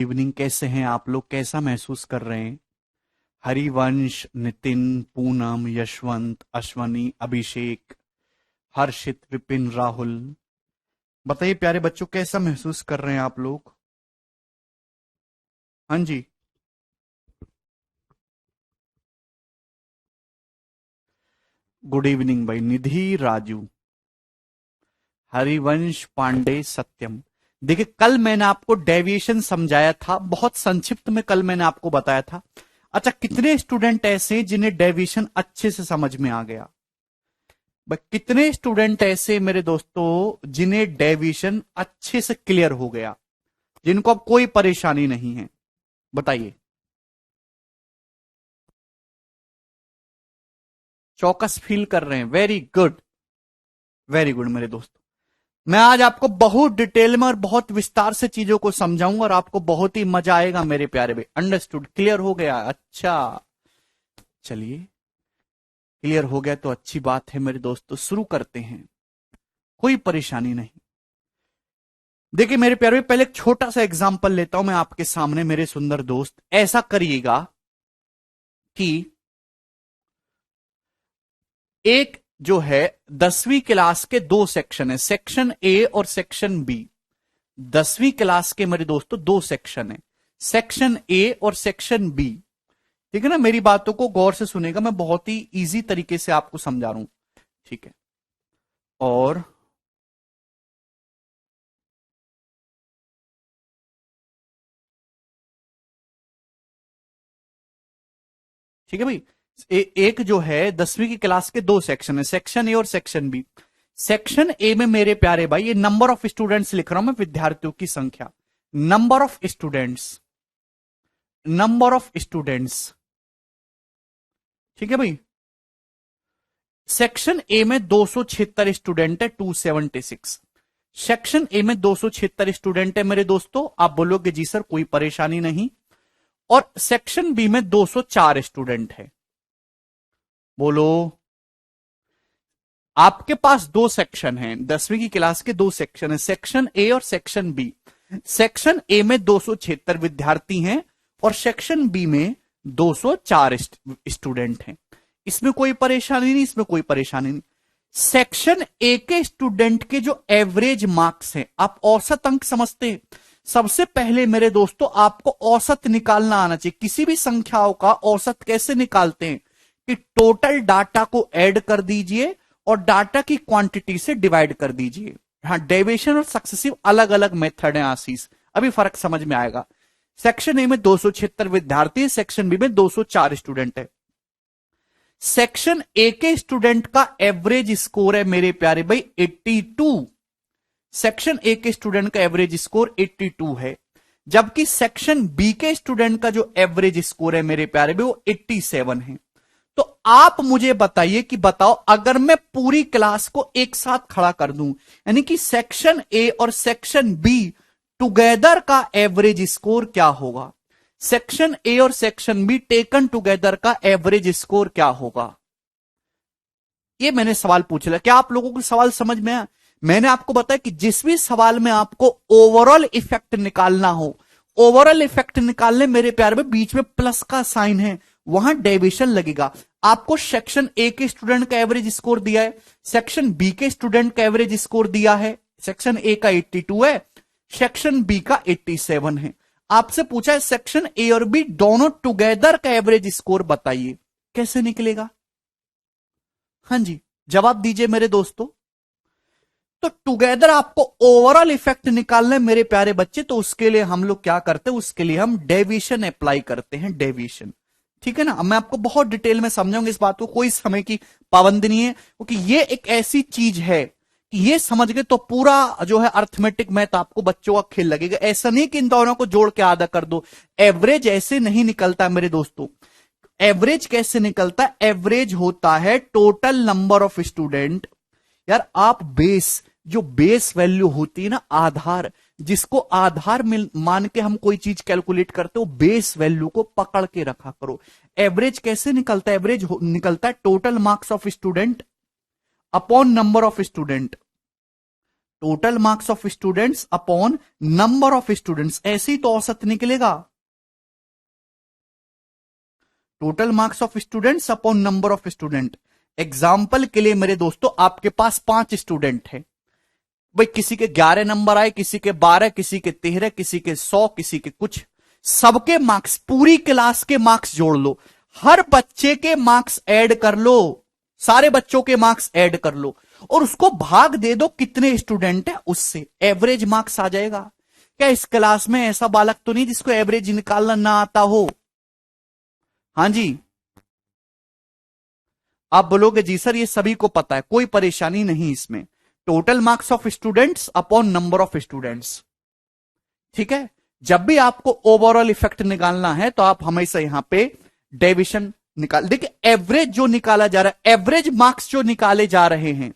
Evening. कैसे हैं आप लोग? कैसा महसूस कर रहे हैं? हरिवंश, नितिन, पूनम, यशवंत, अश्वनी, अभिषेक, हर्षित, विपिन, राहुल, बताइए प्यारे बच्चों, कैसा महसूस कर रहे हैं आप लोग? हाँ जी। गुड इवनिंग भाई। निधि, राजू, हरिवंश, पांडे, सत्यम। देखिए, कल मैंने आपको डेविएशन समझाया था, बहुत संक्षिप्त में कल मैंने आपको बताया था। अच्छा, कितने स्टूडेंट ऐसे हैं जिन्हें डेविएशन अच्छे से समझ में आ गया? कितने स्टूडेंट ऐसे मेरे दोस्तों जिन्हें डेविएशन अच्छे से क्लियर हो गया, जिनको अब कोई परेशानी नहीं है? बताइए। चौकस फील कर रहे हैं? वेरी गुड, वेरी गुड मेरे दोस्तों। मैं आज आपको बहुत डिटेल में और बहुत विस्तार से चीजों को समझाऊंगा और आपको बहुत ही मजा आएगा मेरे प्यारे भाई। अंडरस्टूड? क्लियर हो गया? अच्छा, चलिए, क्लियर हो गया तो अच्छी बात है मेरे दोस्तों। शुरू करते हैं, कोई परेशानी नहीं। देखिए मेरे प्यारे भाई, पहले एक छोटा सा एग्जांपल लेता हूं मैं आपके सामने मेरे सुंदर दोस्त। ऐसा करिएगा कि एक जो है 10वीं क्लास के दो सेक्शन है, सेक्शन ए और सेक्शन बी। 10वीं क्लास के मेरे दोस्तों दो सेक्शन है, सेक्शन ए और सेक्शन बी। ठीक है ना? मेरी बातों को गौर से सुनेगा, मैं बहुत ही इजी तरीके से आपको समझा रहा हूं। ठीक है? और ठीक है भाई, एक जो है 10वीं की क्लास के दो सेक्शन है, सेक्शन ए और सेक्शन बी। सेक्शन ए में मेरे प्यारे भाई, ये नंबर ऑफ स्टूडेंट्स लिख रहा हूं मैं, विद्यार्थियों की संख्या, number of students, number of students. ठीक है भाई? सेक्शन ए में 276 स्टूडेंट है, 276। सेक्शन ए में 276 स्टूडेंट है मेरे दोस्तों। आप बोलोगे जी सर कोई परेशानी नहीं। और सेक्शन बी में 204 स्टूडेंट है। बोलो। आपके पास दो सेक्शन हैं, 10वीं की क्लास के दो सेक्शन है, सेक्शन ए और सेक्शन बी। सेक्शन ए में 276 विद्यार्थी हैं और सेक्शन बी में 204 स्टूडेंट हैं। इसमें कोई परेशानी नहीं, इसमें कोई परेशानी नहीं। सेक्शन ए के स्टूडेंट के जो एवरेज मार्क्स हैं, आप औसत अंक समझते हैं? सबसे पहले मेरे दोस्तों आपको औसत निकालना आना चाहिए। किसी भी संख्याओं का औसत कैसे निकालते हैं? कि टोटल डाटा को ऐड कर दीजिए और डाटा की क्वांटिटी से डिवाइड कर दीजिए। हाँ, डेविएशन और सक्सेसिव अलग अलग मेथड है आशीष, अभी फर्क समझ में आएगा। सेक्शन ए में 276 विद्यार्थी, सेक्शन बी में 204 स्टूडेंट है। सेक्शन ए के स्टूडेंट का एवरेज स्कोर है मेरे प्यारे भाई 82। सेक्शन ए के स्टूडेंट का एवरेज स्कोर 82 है, जबकि सेक्शन बी के स्टूडेंट का जो एवरेज स्कोर है मेरे प्यारे भाई वो 87 है। तो आप मुझे बताइए कि बताओ, अगर मैं पूरी क्लास को एक साथ खड़ा कर दूं, यानी कि सेक्शन ए और सेक्शन बी टुगेदर का एवरेज स्कोर क्या होगा? सेक्शन ए और सेक्शन बी टेकन टुगेदर का एवरेज स्कोर क्या होगा? ये मैंने सवाल पूछ लिया। क्या आप लोगों को सवाल समझ में आया? मैंने आपको बताया कि जिस भी सवाल में आपको ओवरऑल इफेक्ट निकालना हो, ओवरऑल इफेक्ट निकालने मेरे प्यार में बीच में प्लस का साइन है, वहां डेविएशन लगेगा। आपको सेक्शन ए के स्टूडेंट का एवरेज स्कोर दिया है, सेक्शन बी के स्टूडेंट का एवरेज स्कोर दिया है। सेक्शन ए का 82 है, सेक्शन बी का 87 है। आपसे पूछा है सेक्शन ए और बी दोनों टुगेदर का एवरेज स्कोर बताइए, कैसे निकलेगा? हाँ जी, जवाब दीजिए मेरे दोस्तों। तो टुगेदर आपको ओवरऑल इफेक्ट निकालना है मेरे प्यारे बच्चे, तो उसके लिए हम लोग क्या करते हैं? उसके लिए हम डेविएशन अप्लाई करते हैं, डेविएशन। ठीक है ना? अब मैं आपको बहुत डिटेल में समझाऊंगा इस बात को, कोई समय की पाबंदी नहीं है, क्योंकि ये एक ऐसी चीज है कि ये समझ गए तो पूरा जो है अर्थमेटिक मैथ आपको बच्चों का खेल लगेगा। ऐसा नहीं कि इन दोनों को जोड़ के आधा कर दो। एवरेज ऐसे नहीं निकलता मेरे दोस्तों। एवरेज कैसे निकलता है? एवरेज होता है टोटल नंबर ऑफ स्टूडेंट। यार आप बेस, जो बेस वैल्यू होती है ना, आधार, जिसको आधार मान के हम कोई चीज कैलकुलेट करते हो, बेस वैल्यू को पकड़ के रखा करो। एवरेज कैसे निकलता है? एवरेज निकलता है total marks of student upon number of student. Total marks of students upon number of students, ऐसे ही तो औसत निकलेगा। Total marks of students upon number of student. Example के लिए मेरे दोस्तों, आपके पास 5 स्टूडेंट है भाई, किसी के 11 नंबर आए, किसी के 12, किसी के 13, किसी के 100, किसी के कुछ, सबके मार्क्स, पूरी क्लास के मार्क्स जोड़ लो, हर बच्चे के मार्क्स ऐड कर लो, सारे बच्चों के मार्क्स ऐड कर लो और उसको भाग दे दो कितने स्टूडेंट है उससे, एवरेज मार्क्स आ जाएगा। क्या इस क्लास में ऐसा बालक तो नहीं जिसको एवरेज निकालना ना आता हो? हां जी, आप बोलोगे जी सर ये सभी को पता है, कोई परेशानी नहीं इसमें। Total marks of students upon number of students, ठीक है। जब भी आपको ओवरऑल इफेक्ट निकालना है तो आप हमेशा यहां पे डेविएशन निकाल, देखिए एवरेज जो निकाला जा रहा है, एवरेज मार्क्स जो निकाले जा रहे हैं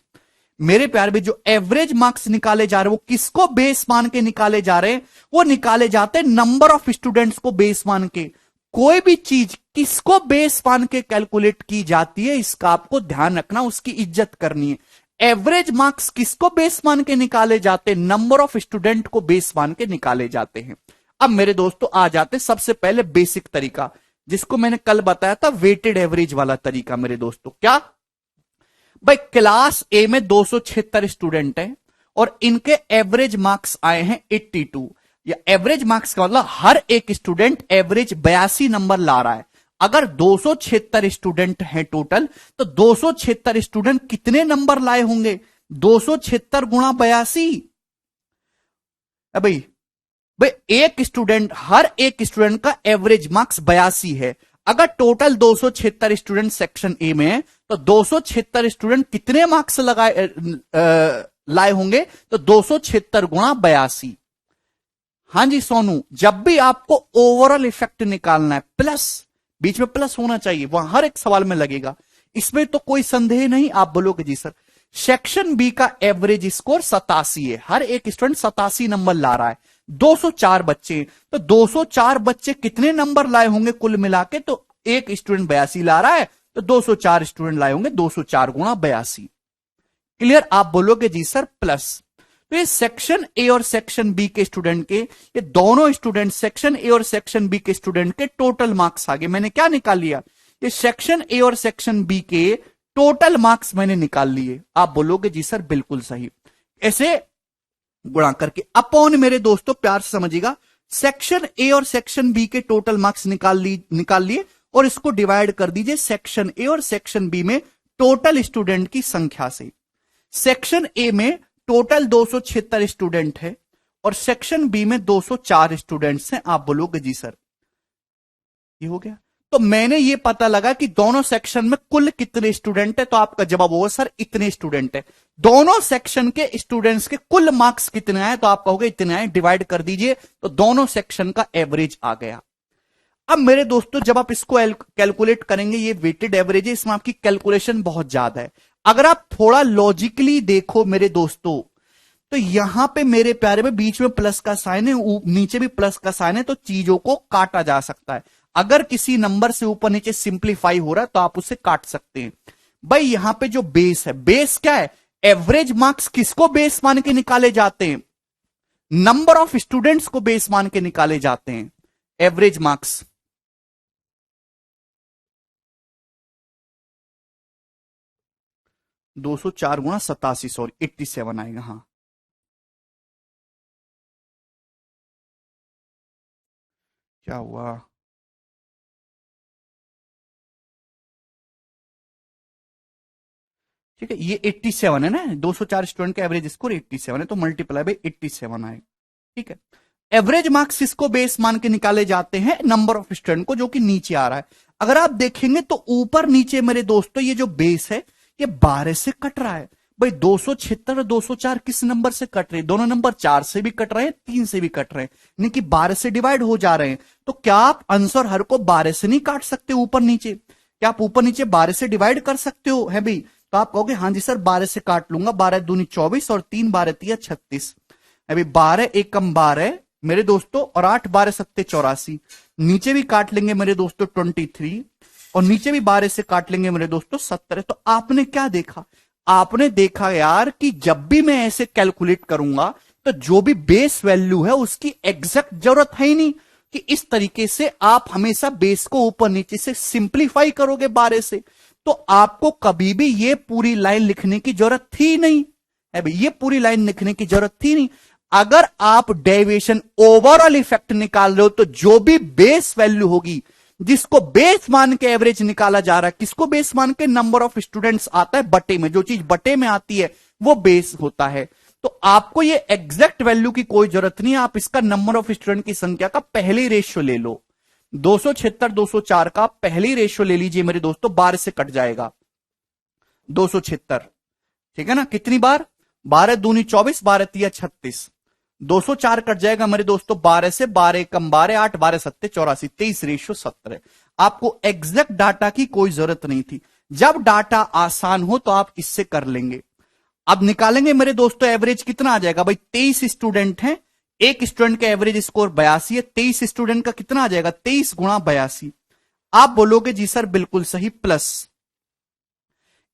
मेरे प्यार भी, जो एवरेज मार्क्स निकाले जा रहे हैं वो किसको बेस मान के निकाले जा रहे हैं? वो निकाले जाते हैं नंबर ऑफ स्टूडेंट्स को बेस मान के। कोई भी चीज किसको बेस मान के कैलकुलेट की जाती है, इसका आपको ध्यान रखना, उसकी इज्जत करनी है। एवरेज मार्क्स किसको बेस मान के निकाले जाते हैं? नंबर ऑफ स्टूडेंट को बेस मान के निकाले जाते हैं। अब मेरे दोस्तों आ जाते सबसे पहले बेसिक तरीका, जिसको मैंने कल बताया था, वेटेड एवरेज वाला तरीका। मेरे दोस्तों क्या भाई, क्लास ए में 276 स्टूडेंट हैं और इनके एवरेज मार्क्स आए हैं 82, या एवरेज मार्क्स का मतलब हर एक स्टूडेंट एवरेज 82 नंबर ला रहा है। अगर 276 स्टूडेंट हैं टोटल, तो 276 स्टूडेंट कितने नंबर लाए होंगे? 276 गुणा 82। भाई भाई एक स्टूडेंट, हर एक स्टूडेंट का एवरेज मार्क्स 82 है। अगर टोटल 276 स्टूडेंट सेक्शन ए में है तो 276 स्टूडेंट कितने मार्क्स लाए होंगे? तो 276 गुणा 82। हां जी सोनू, जब भी आपको ओवरऑल इफेक्ट निकालना है, प्लस, बीच में प्लस होना चाहिए, वहां हर एक सवाल में लगेगा, इसमें तो कोई संदेह नहीं। आप बोलोगे जी सर सेक्शन बी का एवरेज स्कोर 87 है, हर एक स्टूडेंट 87 नंबर ला रहा है, 204 बच्चे, तो 204 बच्चे कितने नंबर लाए होंगे कुल मिला के? तो एक स्टूडेंट 82 ला रहा है, तो 204 स्टूडेंट लाए होंगे, 204 गुणा 82। क्लियर? आप बोलोगे जी सर प्लस। तो ये सेक्शन ए और सेक्शन बी के स्टूडेंट के, ये दोनों स्टूडेंट सेक्शन ए और सेक्शन बी के स्टूडेंट के टोटल मार्क्स आ गए। मैंने क्या निकाल लिया? ये सेक्शन ए और सेक्शन बी के टोटल मार्क्स मैंने निकाल लिए। आप बोलोगे जी सर बिल्कुल सही। ऐसे गुणा करके अपॉन, मेरे दोस्तों प्यार से समझिएगा, सेक्शन ए और सेक्शन बी के टोटल मार्क्स निकाल लिए और इसको डिवाइड कर दीजिए सेक्शन ए और सेक्शन बी में टोटल स्टूडेंट की संख्या से। सेक्शन ए में टोटल 276 स्टूडेंट है और सेक्शन बी में 204 स्टूडेंट्स हैं। आप बोलोगे जी सर ये हो गया। तो मैंने ये पता लगा कि दोनों सेक्शन में कुल कितने स्टूडेंट है, तो आपका जवाब होगा सर इतने स्टूडेंट है। दोनों सेक्शन के स्टूडेंट्स के कुल मार्क्स कितने आए, तो आप कहोगे इतने आए, डिवाइड कर दीजिए, तो दोनों सेक्शन का एवरेज आ गया। अब मेरे दोस्तों जब आप इसको कैलकुलेट करेंगे, ये वेटेड एवरेज है, इसमें आपकी कैलकुलेशन बहुत ज्यादा है। अगर आप थोड़ा लॉजिकली देखो मेरे दोस्तों, तो यहां पे मेरे प्यारे में बीच में प्लस का साइन है, नीचे भी प्लस का साइन है, तो चीजों को काटा जा सकता है। अगर किसी नंबर से ऊपर नीचे सिंप्लीफाई हो रहा है तो आप उसे काट सकते हैं। भाई यहां पे जो बेस है, बेस क्या है? एवरेज मार्क्स किसको बेस मान के निकाले जाते हैं? नंबर ऑफ स्टूडेंट्स को बेस मान के निकाले जाते हैं एवरेज मार्क्स। दो सौ चार गुणा 87, सॉरी 87 आएगा। हाँ क्या हुआ? ठीक है, ये 87 है ना, 204 स्टूडेंट का एवरेज स्कोर 87 है, तो मल्टीप्लाई बाय 87 आएगा। ठीक है, एवरेज मार्क्स इसको बेस मान के निकाले जाते हैं नंबर ऑफ स्टूडेंट को, जो कि नीचे आ रहा है। अगर आप देखेंगे तो ऊपर नीचे मेरे दोस्तों ये जो बेस है ये 12 से कट रहा है। भाई 276 और 204 किस नंबर से कट रहे हैं? दोनों नंबर 4 से भी कट रहे हैं, 3 से भी कट रहे हैं, यानी कि 12 से डिवाइड हो जा रहे हैं। तो क्या आप आंसर हर को 12 से नहीं काट सकते ऊपर नीचे? क्या आप ऊपर नीचे 12 से डिवाइड कर सकते हो? है भाई, तो आप कहोगे हाँ जी सर 12 से काट लूंगा, 12 दूनी 24 और 3 12 तिया 36। अभी 12 एकम 12 मेरे दोस्तों, और 8 12 सत्ते 84। नीचे भी काट लेंगे मेरे दोस्तों 23, और नीचे भी 12 से काट लेंगे मेरे दोस्तों 17। तो आपने क्या देखा? आपने देखा यार कि जब भी मैं ऐसे कैलकुलेट करूंगा तो जो भी बेस वैल्यू है उसकी एग्जैक्ट जरूरत है ही नहीं, कि इस तरीके से आप हमेशा बेस को ऊपर नीचे से सिंप्लीफाई करोगे 12 से, तो आपको कभी भी ये पूरी लाइन लिखने की जरूरत थी नहीं है भाई, ये पूरी लाइन लिखने की जरूरत थी नहीं। अगर आप डेविएशन ओवरऑल इफेक्ट निकाल रहे हो तो जो भी बेस वैल्यू होगी, जिसको बेस मान के एवरेज निकाला जा रहा है, किसको बेस मान के, नंबर ऑफ स्टूडेंट्स आता है बटे में, जो चीज बटे में आती है वो बेस होता है। तो आपको ये एग्जैक्ट वैल्यू की कोई जरूरत नहीं है, आप इसका नंबर ऑफ स्टूडेंट की संख्या का पहले रेशियो ले लो। 276 204 का पहली रेशियो ले लीजिए मेरे दोस्तों, 12 से कट जाएगा 276, ठीक है ना, कितनी बार, 12 दूनी 24, 12 तिया 36, 204 कट जाएगा मेरे दोस्तों 12 से, 12 कम 12 8, 12 सत्ते 84, 23:17। आपको एग्जैक्ट डाटा की कोई जरूरत नहीं थी। जब डाटा आसान हो तो आप इससे कर लेंगे। अब निकालेंगे मेरे दोस्तों एवरेज कितना आ जाएगा भाई, 23 स्टूडेंट हैं, एक स्टूडेंट का एवरेज स्कोर 82 है, 23 स्टूडेंट का कितना आ जाएगा, 23 गुणा 82। आप बोलोगे जी सर बिल्कुल सही, प्लस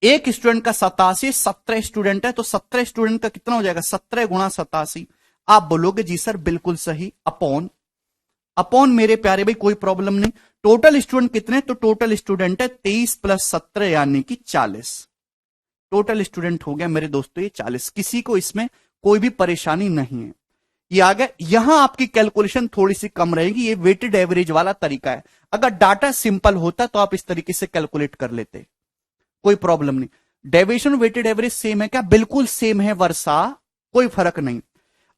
एक स्टूडेंट का 87, 17 स्टूडेंट है तो 17 स्टूडेंट का कितना हो जाएगा, 17 गुणा 87। आप बोलोगे जी सर बिल्कुल सही, अपॉन अपॉन मेरे प्यारे भाई कोई प्रॉब्लम नहीं। टोटल स्टूडेंट कितने, तो टोटल स्टूडेंट है 23 + 17 यानी कि 40। टोटल स्टूडेंट हो गया मेरे दोस्तों ये 40, किसी को इसमें कोई भी परेशानी नहीं है। ये आ गया, यहां आपकी कैलकुलेशन थोड़ी सी कम रहेगी, ये वेटेड एवरेज वाला तरीका है। अगर डाटा सिंपल होता तो आप इस तरीके से कैलकुलेट कर लेते, कोई प्रॉब्लम नहीं। डेविएशन वेटेड एवरेज सेम है क्या, बिल्कुल सेम है वर्षा, कोई फर्क नहीं।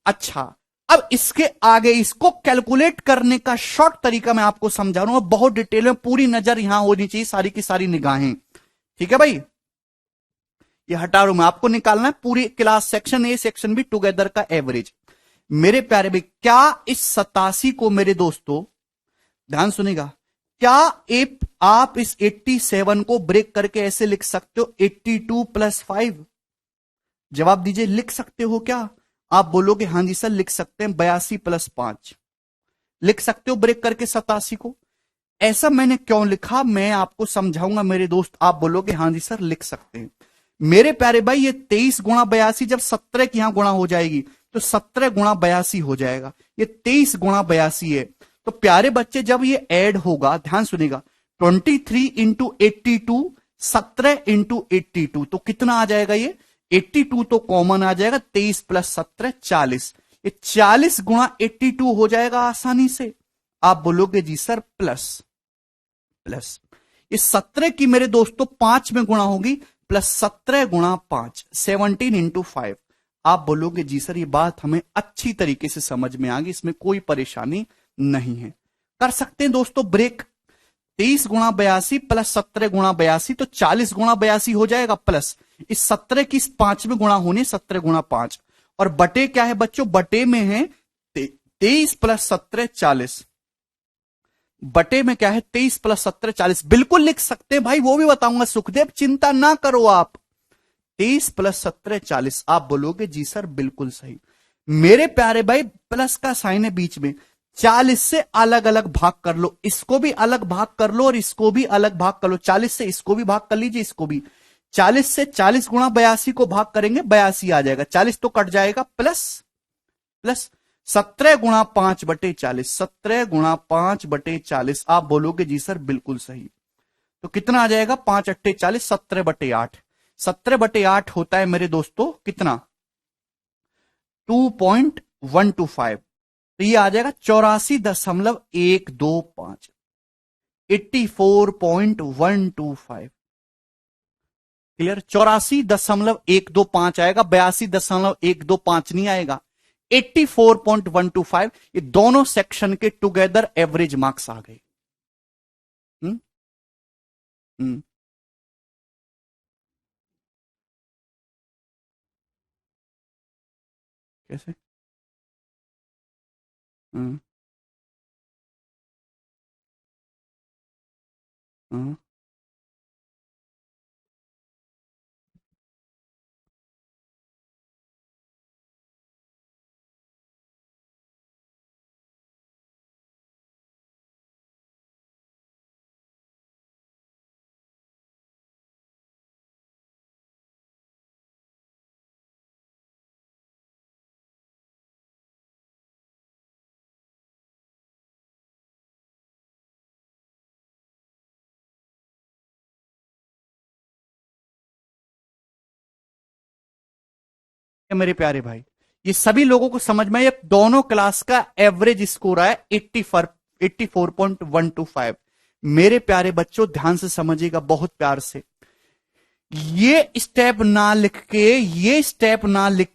अच्छा, अब इसके आगे इसको कैलकुलेट करने का शॉर्ट तरीका मैं आपको समझा रहा हूं, बहुत डिटेल में, पूरी नजर यहां होनी चाहिए, सारी की सारी निगाहें, ठीक है भाई। ये हटा रहा हूं मैं, आपको निकालना है पूरी class section A section be together का एवरेज। मेरे प्यारे भाई क्या इस 87 को मेरे दोस्तों, ध्यान सुनेगा, क्या आप इस 87 को ब्रेक करके ऐसे लिख सकते हो 82 + 5, जवाब दीजिए, लिख सकते हो क्या। आप बोलोगे हां जी सर लिख सकते हैं, 82 + 5 लिख सकते हो ब्रेक करके 87 को। ऐसा मैंने क्यों लिखा मैं आपको समझाऊंगा मेरे दोस्त, आप बोलोगे हां जी सर लिख सकते हैं। मेरे प्यारे भाई ये 23 गुणा 82 जब 17 की यहां गुणा हो जाएगी तो 17 गुणा 82 हो जाएगा, ये 23 गुणा 82 है। तो प्यारे बच्चे जब ये ऐड होगा, ध्यान सुनेगा, 23 × 82, 17 × 82, तो कितना आ जाएगा ये, 82 तो कॉमन आ जाएगा, 23 + 17 40, ये 40 गुणा 82 हो जाएगा आसानी से। आप बोलोगे जी सर प्लस प्लस, इस 17 की मेरे दोस्तों 5 में गुणा होगी, प्लस 17 गुणा 5, 17 × 5। आप बोलोगे जी सर ये बात हमें अच्छी तरीके से समझ में आ गई, इसमें कोई परेशानी नहीं है। कर सकते हैं दोस्तों ब्रेक, 23 गुणा 82 प्लस 17 गुणा 82, तो 40 गुणा 82 हो जाएगा, प्लस इस 17 की 5 में गुणा होने, 17 गुणा 5, और बटे क्या है बच्चों, बटे में है 23 + 17 40, बटे में क्या है 23 + 17 40, बिल्कुल लिख सकते हैं भाई, वो भी बताऊंगा सुखदेव, चिंता ना करो आप। 23 + 17 40, आप बोलोगे जी सर बिल्कुल सही। मेरे प्यारे भाई प्लस का साइन है बीच में, 40 से अलग अलग भाग कर लो, इसको भी अलग भाग कर लो और इसको भी अलग भाग कर लो, 40 से इसको भी भाग कर लीजिए, इसको भी 40 से 40 गुणा 82 को भाग करेंगे, 82 आ जाएगा, 40 तो कट जाएगा, प्लस प्लस 17 गुणा 5/40, 17 गुणा 5/40, आप बोलोगे जी सर बिल्कुल सही। तो कितना आ जाएगा, 5 × 8 = 40, 17/8, 17/8 होता है मेरे दोस्तों कितना, 2.125, तो ये आ जाएगा 84.125, 84.125, क्लियर, 84.125 आएगा, 82.125 नहीं आएगा, 84.125, ये दोनों सेक्शन के टुगेदर एवरेज मार्क्स आ गए। हम्म हम्म कैसे, हम्म हम्म मेरे प्यारे भाई, ये सभी लोगों को समझ में, ये दोनों क्लास का एवरेज स्कोर आया 84.125। मेरे प्यारे बच्चों ध्यान से समझिएगा, बहुत प्यार से। ये स्टेप ना लिख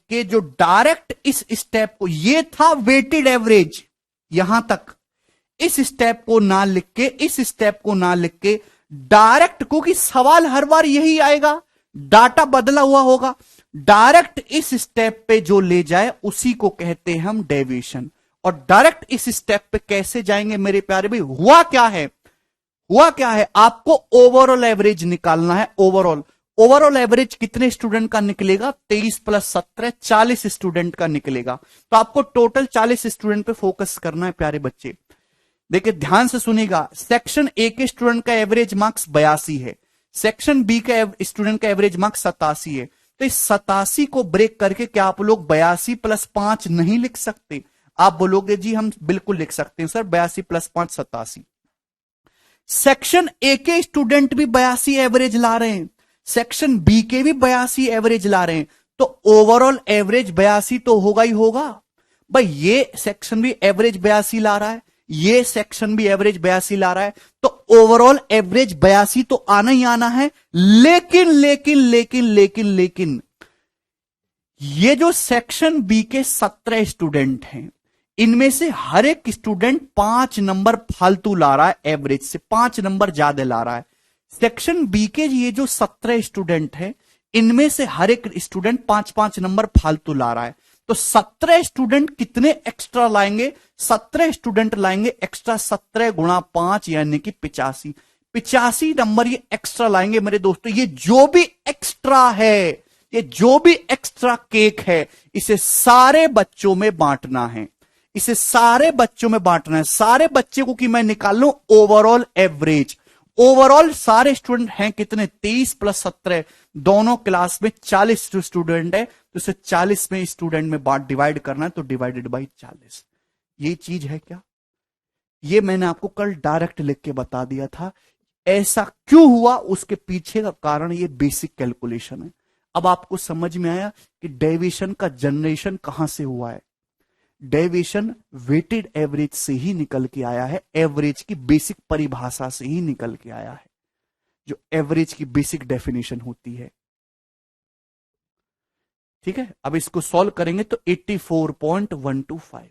के जो डायरेक्ट इस स्टेप को, ये था वेटेड एवरेज, यहां तक इस स्टेप को ना लिख के डायरेक्ट, क्योंकि सवाल हर बार यही आएगा, डाटा बदला हुआ होगा, डायरेक्ट इस स्टेप पे जो ले जाए उसी को कहते हैं हम डेविएशन। और डायरेक्ट इस स्टेप पे कैसे जाएंगे मेरे प्यारे भाई? हुआ क्या है, आपको ओवरऑल एवरेज निकालना है। ओवरऑल एवरेज कितने स्टूडेंट का निकलेगा? 23 प्लस 17 40 स्टूडेंट का निकलेगा। तो आपको टोटल 40 स्टूडेंट पे फोकस करना है प्यारे बच्चे। देखिए ध्यान से सुनिएगा, सेक्शन ए के स्टूडेंट का एवरेज मार्क्स 82 है, सेक्शन बी का स्टूडेंट का एवरेज मार्क्स 87 है। तो इस 87 को ब्रेक करके क्या आप लोग 82 प्लस 5 नहीं लिख सकते? आप बोलोगे जी हम बिल्कुल लिख सकते हैं सर, 82 प्लस 5 87। सेक्शन ए के स्टूडेंट भी 82 एवरेज ला रहे हैं, सेक्शन बी के भी 82 एवरेज ला रहे हैं, तो ओवरऑल एवरेज 82 तो होगा ही होगा भाई। ये सेक्शन भी एवरेज 82 ला रहा है, ये सेक्शन भी एवरेज 82 ला रहा है, तो ओवरऑल एवरेज 82 तो आना ही आना है। लेकिन ये जो सेक्शन बी के 17 स्टूडेंट हैं, इनमें से हर एक स्टूडेंट 5 नंबर फालतू ला रहा है, एवरेज से 5 नंबर ज्यादा ला रहा है। सेक्शन बी के ये जो 17 स्टूडेंट हैं, इनमें से हर एक स्टूडेंट 5-5 नंबर फालतू ला रहा है। तो 17 स्टूडेंट कितने एक्स्ट्रा लाएंगे? 17 स्टूडेंट लाएंगे एक्स्ट्रा, 17 गुणा 5 यानी कि 85 नंबर ये एक्स्ट्रा लाएंगे मेरे दोस्तों। ये जो भी एक्स्ट्रा है, ये जो भी एक्स्ट्रा केक है, इसे सारे बच्चों में बांटना है, सारे बच्चे को कि मैं निकाल लूं ओवरऑल एवरेज। ओवरऑल सारे स्टूडेंट हैं कितने? 23 प्लस 17, दोनों क्लास में 40 स्टूडेंट है, तो इसे 40 में स्टूडेंट में डिवाइड करना है, तो डिवाइडेड बाई 40। ये चीज है क्या? ये मैंने आपको कल डायरेक्ट लिख के बता दिया था। ऐसा क्यों हुआ, उसके पीछे का कारण ये बेसिक कैलकुलेशन है। अब आपको समझ में आया कि डेविएशन का जनरेशन कहां से हुआ है। डेविएशन वेटेड एवरेज से ही निकल के आया है, एवरेज की बेसिक परिभाषा से ही निकल के आया है, जो एवरेज की बेसिक डेफिनेशन होती है। ठीक है, अब इसको सॉल्व करेंगे तो 84.125।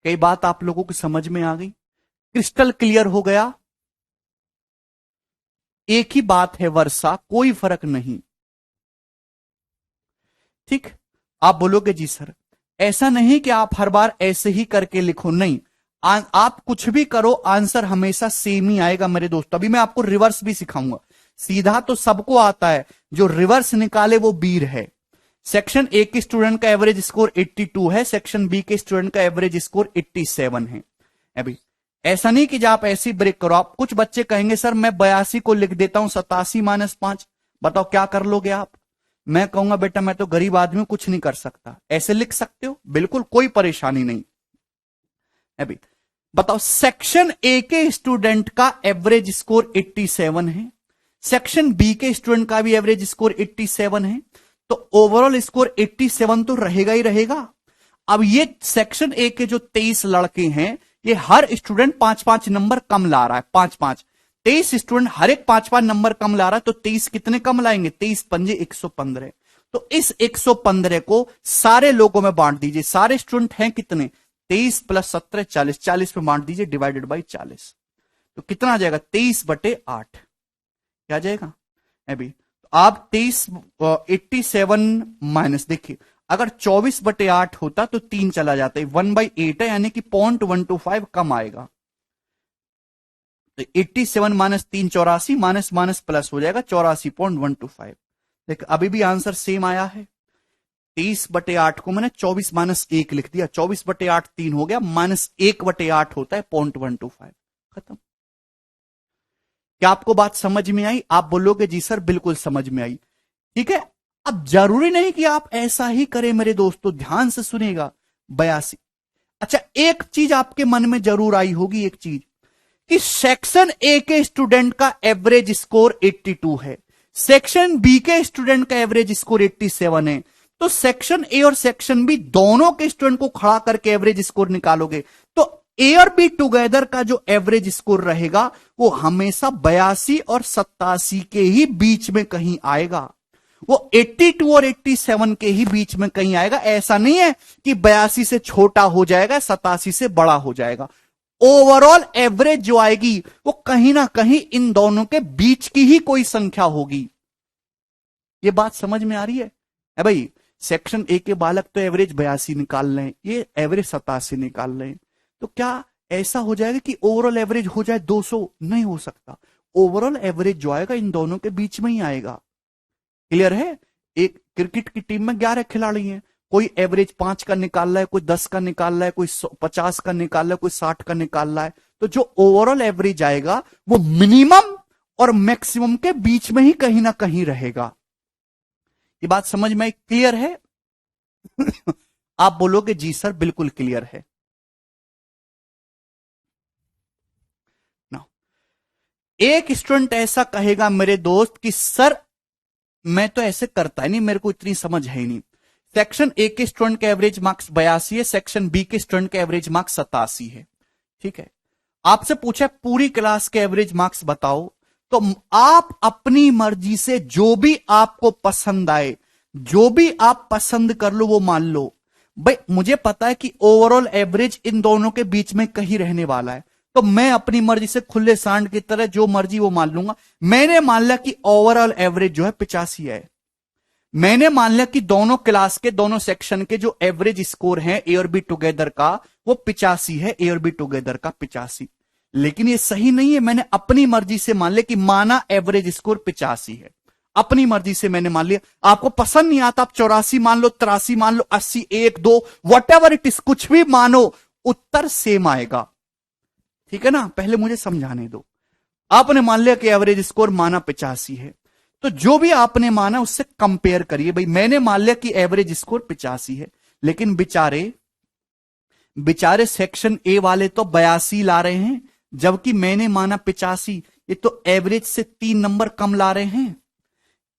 कई बात आप लोगों को समझ में आ गई, क्रिस्टल क्लियर हो गया। एक ही बात है वर्षा, कोई फर्क नहीं। ठीक, आप बोलोगे जी सर ऐसा नहीं कि आप हर बार ऐसे ही करके लिखो, नहीं, आप कुछ भी करो आंसर हमेशा सेम ही आएगा मेरे दोस्तों। अभी मैं आपको रिवर्स भी सिखाऊंगा। सीधा तो सबको आता है, जो रिवर्स निकाले वो वीर है। सेक्शन ए के स्टूडेंट का एवरेज स्कोर 82 है, सेक्शन बी के स्टूडेंट का एवरेज स्कोर 87 है। अभी ऐसा नहीं कि जब आप ऐसे ही ब्रेक करो। आप कुछ बच्चे कहेंगे सर मैं 82 को लिख देता हूं 87 माइनस 5, बताओ क्या कर लोगे आप? मैं कहूंगा बेटा मैं तो गरीब आदमी हूं, कुछ नहीं कर सकता। ऐसे लिख सकते हो, बिल्कुल कोई परेशानी नहीं। अभी बताओ, सेक्शन ए के स्टूडेंट का एवरेज स्कोर 87 है, सेक्शन बी के स्टूडेंट का भी एवरेज स्कोर 87 है, तो ओवरऑल स्कोर 87 तो रहेगा ही रहेगा। अब ये सेक्शन ए के जो 23 लड़के हैं, ये हर स्टूडेंट 5-5 नंबर कम ला रहा है, 5-5, 23 स्टूडेंट हर एक 5-5 नंबर कम ला रहा है, तो 23 कितने कम लाएंगे? 23 पंजे 115। तो इस 115 को सारे लोगों में बांट दीजिए। सारे स्टूडेंट हैं कितने? 23 प्लस 17 40, 40 में बांट दीजिए, डिवाइडेड बाई 40। तो कितना आ जाएगा? 23/8 क्या जाएगा? अभी आप 87 माइनस, देखिए अगर 24/8 होता तो 3 चला जाता है, 1/8 है, यानी कि 0.125 कम आएगा। तो 87 माइनस 3 84, माइनस माइनस प्लस हो जाएगा 84.125। देखिए अभी भी आंसर सेम आया है। 23/8 को मैंने 24 माइनस 1 लिख दिया, 24/8 3 हो गया, माइनस 1/8 होता है 0.125। खत्म। क्या आपको बात समझ में आई? आप बोलोगे जी सर बिल्कुल समझ में आई। ठीक है, अब जरूरी नहीं कि आप ऐसा ही करें मेरे दोस्तों, ध्यान से सुनिएगा। 82। अच्छा, एक चीज आपके मन में जरूर आई होगी, एक चीज कि सेक्शन ए के स्टूडेंट का एवरेज स्कोर 82 है, सेक्शन बी के स्टूडेंट का एवरेज स्कोर 87 है, तो सेक्शन ए और सेक्शन बी दोनों के स्टूडेंट को खड़ा करके एवरेज स्कोर निकालोगे तो ए और बी टुगेदर का जो एवरेज स्कोर रहेगा वो हमेशा 82 और 87 के ही बीच में कहीं आएगा। वो 82 और 87 के ही बीच में कहीं आएगा। ऐसा नहीं है कि 82 से छोटा हो जाएगा, 87 से बड़ा हो जाएगा। ओवरऑल एवरेज जो आएगी वो कहीं ना कहीं इन दोनों के बीच की ही कोई संख्या होगी। ये बात समझ में आ रही है? भाई सेक्शन ए के बालक तो एवरेज 82 निकाल रहे हैं, ये एवरेज 87 निकाल रहे हैं, तो क्या ऐसा हो जाएगा कि ओवरऑल एवरेज हो जाए 200? नहीं हो सकता। ओवरऑल एवरेज जो आएगा इन दोनों के बीच में ही आएगा। क्लियर है? एक क्रिकेट की टीम में 11 खिलाड़ी हैं, कोई एवरेज 5 का निकाल रहा है, कोई 10 का निकाल रहा है, कोई 50 का निकाल रहा है, कोई 60 का निकाल रहा है, तो जो ओवरऑल एवरेज आएगा वो मिनिमम और मैक्सिमम के बीच में ही कहीं ना कहीं रहेगा। ये बात समझ में क्लियर है? आप बोलोगे जी सर बिल्कुल क्लियर है। ना एक स्टूडेंट ऐसा कहेगा मेरे दोस्त कि सर मैं तो ऐसे करता ही नहीं, मेरे को इतनी समझ है ही नहीं। सेक्शन ए के स्टूडेंट के एवरेज मार्क्स 82 है, सेक्शन बी के स्टूडेंट के एवरेज मार्क्स 87 है। ठीक है, आपसे पूछा पूरी क्लास के एवरेज मार्क्स बताओ, तो आप अपनी मर्जी से जो भी आपको पसंद आए, जो भी आप पसंद कर लो वो मान लो। भाई मुझे पता है कि ओवरऑल एवरेज इन दोनों के बीच में कहीं रहने वाला है, तो मैं अपनी मर्जी से खुले सांड की तरह जो मर्जी वो मान लूंगा। मैंने मान लिया कि ओवरऑल एवरेज जो है 85 है। मैंने मान लिया कि दोनों क्लास के दोनों सेक्शन के जो एवरेज स्कोर हैं ए और बी टुगेदर का वो 85 है, ए और बी टुगेदर का 85। लेकिन ये सही नहीं है। मैंने अपनी मर्जी से मान लिया कि माना एवरेज स्कोर 85 है, अपनी मर्जी से मैंने मान लिया। आपको पसंद नहीं आता आप 84 मान लो, 83 मान लो, 80, 1, 2 व्हाटएवर इट इज, कुछ भी मानो, उत्तर सेम आएगा। ठीक है ना? पहले मुझे समझाने दो। आपने मान लिया कि एवरेज स्कोर माना 85 है, तो जो भी आपने माना उससे कंपेयर करिए। भाई मैंने मान लिया कि एवरेज स्कोर 85 है, लेकिन बेचारे सेक्शन ए वाले तो 82 ला रहे हैं, जबकि मैंने माना 85। ये तो एवरेज से 3 नंबर कम ला रहे हैं।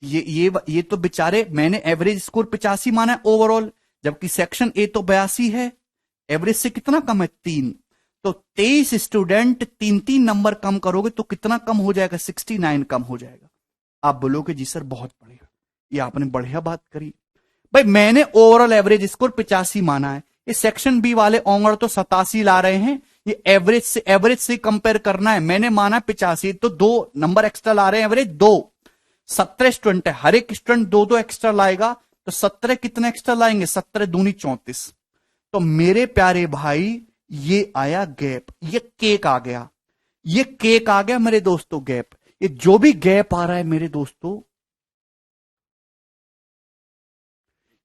ये तो बेचारे, मैंने एवरेज स्कोर 85 माना है ओवरऑल, जबकि सेक्शन ए तो 82 है, एवरेज से कितना कम है? 3। तो 23 स्टूडेंट 3-3 नंबर कम करोगे तो कितना कम हो जाएगा? 69 कम हो जाएगा। आप बोलोगे जी सर बहुत बढ़िया, ये आपने बढ़िया बात करी। भाई मैंने ओवरऑल एवरेज स्कोर 85 माना है, ये सेक्शन बी वाले ओंगड़ तो 87 ला रहे हैं। ये एवरेज से कंपेयर करना है। मैंने माना 85, तो 2 नंबर एक्स्ट्रा ला रहे हैं एवरेज 2। 17 स्टूडेंट है, हर एक स्टूडेंट 2-2 एक्स्ट्रा लाएगा, तो 17 कितने एक्स्ट्रा लाएंगे? 17 दूनी 34। तो मेरे प्यारे भाई ये आया गैप, ये केक आ गया, ये केक आ गया मेरे दोस्तों, गैप। ये जो भी गैप आ रहा है मेरे दोस्तों,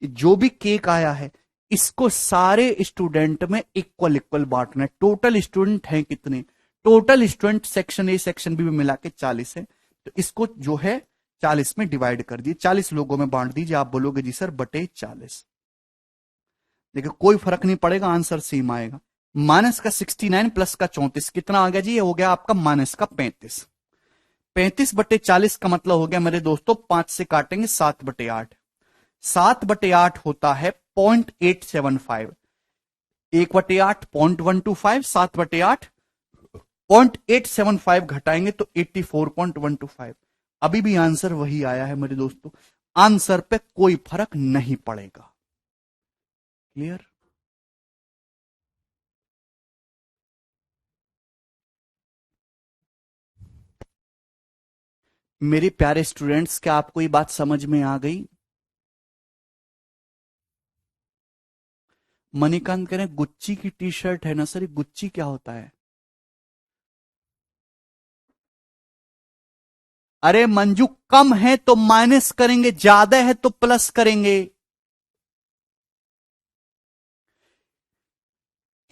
जो भी केक आया है, इसको सारे स्टूडेंट में इक्वल इक्वल बांटना है। टोटल स्टूडेंट हैं कितने? Total student section A section B में मिला के 40 है, तो इसको जो है 40 में डिवाइड कर दिए, 40 लोगों में बांट दीजिए। आप बोलोगे जी सर बटे 40। देखिए कोई फर्क नहीं पड़ेगा, आंसर सेम आएगा। माइनस का 69 प्लस का 34 कितना आ गया जी? ये हो गया आपका माइनस का 35। 35 बटे 40 का मतलब हो गया मेरे दोस्तों, 5 से काटेंगे 7 बटे 8। 7 बटे 8 होता है 0.875। 1 बटे 8 0.125, 7 बटे 8 0.875 घटाएंगे तो 84.125। अभी भी आंसर वही आया है मेरे दोस्तों, आंसर पे कोई फर्क नहीं पड़ेगा। क्लियर? मेरे प्यारे स्टूडेंट्स, क्या आपको ये बात समझ में आ गई? मणिकांत कह रहे हैं गुच्ची की टी शर्ट है ना सर, गुच्ची क्या होता है? अरे मंजू, कम है तो माइनस करेंगे, ज्यादा है तो प्लस करेंगे।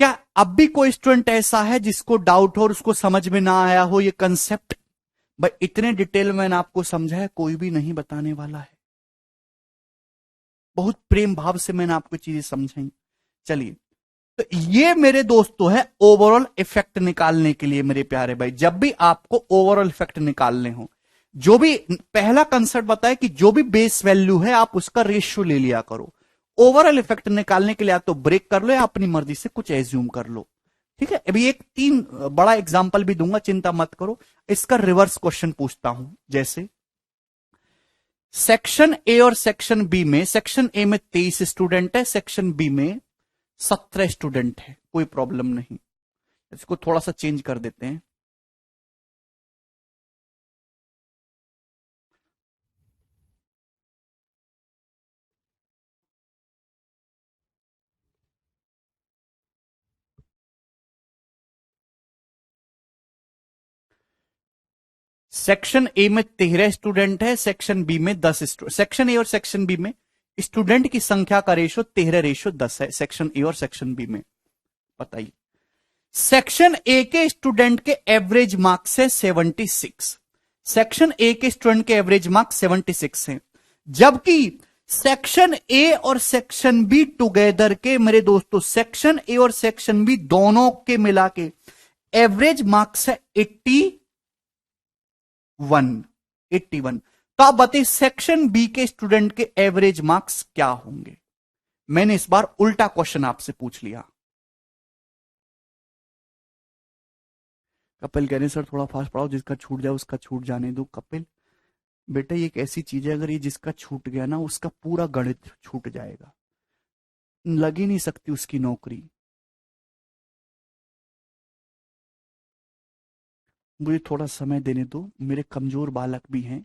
क्या अब भी कोई स्टूडेंट ऐसा है जिसको डाउट हो और उसको समझ में ना आया हो ये कंसेप्ट? भाई इतने डिटेल में मैंने आपको समझाया, कोई भी नहीं बताने वाला है। बहुत प्रेम भाव से मैंने आपको चीजें समझाई। चलिए, तो ये मेरे दोस्तों है ओवरऑल इफेक्ट निकालने के लिए। मेरे प्यारे भाई, जब भी आपको ओवरऑल इफेक्ट निकालने हो, जो भी पहला कंसेप्ट बताया कि जो भी बेस वैल्यू है आप उसका रेशियो ले लिया करो। ओवरऑल इफेक्ट निकालने के लिए या तो ब्रेक कर लो या अपनी मर्जी से कुछ एज्यूम कर लो। ठीक है, अभी एक तीन बड़ा एग्जांपल भी दूंगा, चिंता मत करो। इसका रिवर्स क्वेश्चन पूछता हूं, जैसे सेक्शन ए और सेक्शन बी में, सेक्शन ए में 23 स्टूडेंट है, सेक्शन बी में 17 स्टूडेंट है, कोई प्रॉब्लम नहीं। इसको थोड़ा सा चेंज कर देते हैं। सेक्शन ए में 13 स्टूडेंट है, सेक्शन बी में 10 स्टूडेंट। सेक्शन ए और सेक्शन बी में स्टूडेंट की संख्या का रेशो 13:10 है, सेक्शन ए और सेक्शन बी में। बताइए, सेक्शन ए के स्टूडेंट के एवरेज मार्क्स है 76। सेक्शन ए के स्टूडेंट के एवरेज मार्क्स 76 हैं, जबकि सेक्शन ए और सेक्शन बी टुगेदर के, मेरे दोस्तों, सेक्शन ए और सेक्शन बी दोनों के मिला के एवरेज मार्क्स है 81। तो आप बताइए सेक्शन बी के स्टूडेंट के एवरेज मार्क्स क्या होंगे। मैंने इस बार उल्टा क्वेश्चन आपसे पूछ लिया। कपिल कह रहे सर थोड़ा फास्ट पढ़ाओ, जिसका छूट जाए उसका छूट जाने दो। कपिल बेटा, ये एक ऐसी चीज है, अगर ये जिसका छूट गया ना, उसका पूरा गणित छूट जाएगा, लग ही नहीं सकती उसकी नौकरी। मुझे थोड़ा समय देने दो, मेरे कमजोर बालक भी हैं,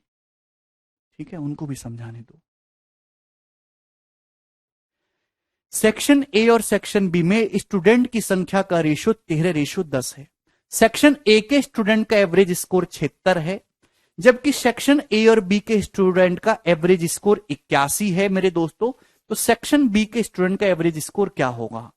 ठीक है, उनको भी समझाने दो। सेक्शन ए और सेक्शन बी में स्टूडेंट की संख्या का रेशो 13:10 है। सेक्शन ए के स्टूडेंट का एवरेज स्कोर 76 है, जबकि सेक्शन ए और बी के स्टूडेंट का एवरेज स्कोर 81 है। मेरे दोस्तों, तो सेक्शन बी के स्टूडेंट का एवरेज स्कोर क्या होगा?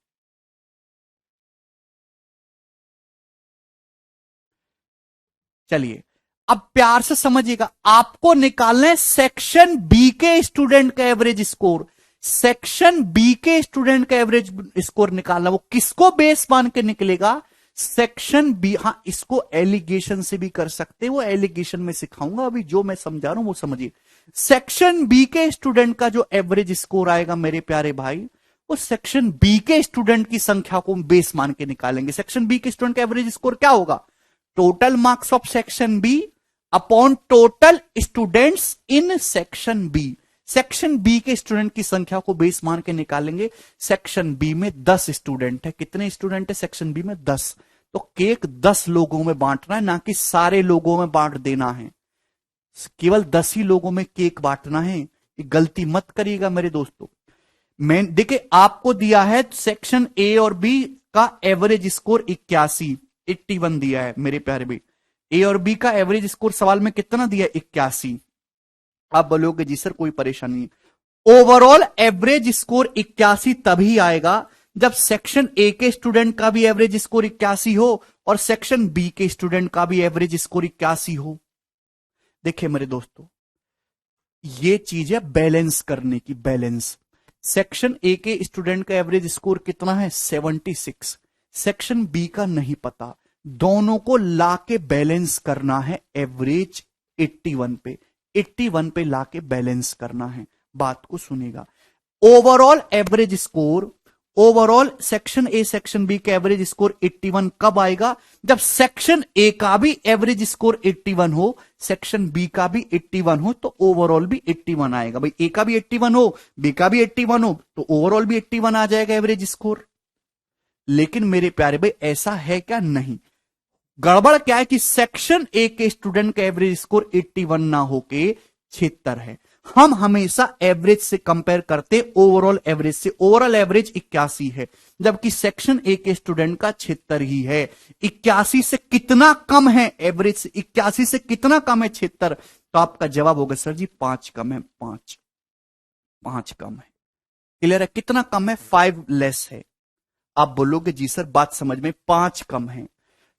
चलिए अब प्यार से समझिएगा, आपको निकालना है सेक्शन बी के स्टूडेंट का एवरेज स्कोर। सेक्शन बी के स्टूडेंट का एवरेज स्कोर निकालना, वो किसको बेस मान के निकलेगा? Section B. हाँ, इसको एलिगेशन से भी कर सकते हैं, वो एलिगेशन में सिखाऊंगा, अभी जो मैं समझा रहा हूं वो समझिए। सेक्शन बी के स्टूडेंट का जो एवरेज स्कोर आएगा मेरे प्यारे भाई, वो सेक्शन बी के स्टूडेंट की संख्या को बेस मान के निकालेंगे। सेक्शन बी के स्टूडेंट का एवरेज स्कोर क्या होगा? Total marks of section B upon total students in section B. Section B के स्टूडेंट की संख्या को बेस मान के निकालेंगे। सेक्शन बी में 10 स्टूडेंट है। कितने स्टूडेंट है सेक्शन बी में? 10। तो केक 10 लोगों में बांटना है, ना कि सारे लोगों में बांट देना है। केवल 10 ही लोगों में केक बांटना है, ये गलती मत करिएगा मेरे दोस्तों। मैं देखिए, आपको दिया है सेक्शन ए और बी का एवरेज स्कोर 81 दिया है मेरे प्यारे भाई। ए और बी का एवरेज स्कोर सवाल में कितना दिया? 81। आप बोलोगे जी सर कोई परेशानी नहीं। ओवरऑल एवरेज स्कोर 81 तभी आएगा जब सेक्शन ए के स्टूडेंट का भी एवरेज स्कोर 81 हो और सेक्शन बी के स्टूडेंट का भी एवरेज स्कोर 81 हो। देखिए मेरे दोस्तों, ये चीज है बैलेंस करने की, बैलेंस। सेक्शन ए के स्टूडेंट का एवरेज स्कोर कितना है? 76। सेक्शन बी का नहीं पता, दोनों को लाके बैलेंस करना है एवरेज 81 पे। 81 पे लाके बैलेंस करना है। बात को सुनेगा। Overall average score, overall section A section B का एवरेज स्कोर 81 कब आएगा? जब सेक्शन ए का भी एवरेज स्कोर 81 हो, सेक्शन बी का भी 81 हो, तो ओवरऑल भी 81 आएगा। भाई ए का भी 81 हो, बी का भी 81 हो, तो ओवरऑल भी 81 आ जाएगा एवरेज स्कोर। लेकिन मेरे प्यारे भाई ऐसा है क्या? नहीं। गड़बड़ क्या है कि सेक्शन ए के स्टूडेंट का एवरेज स्कोर 81 ना होके 76 है। हम हमेशा एवरेज से कंपेयर करते ओवरऑल एवरेज से। ओवरऑल एवरेज 81 है, जबकि सेक्शन ए के स्टूडेंट का 76 ही है। 81 से कितना कम है एवरेज से? 81 से कितना कम है 76? तो आपका जवाब होगा सर जी 5 कम है। 5 कम है। क्लियर है? कितना कम है? 5 लेस है। आप बोलोगे जी सर बात समझ में, 5 कम है।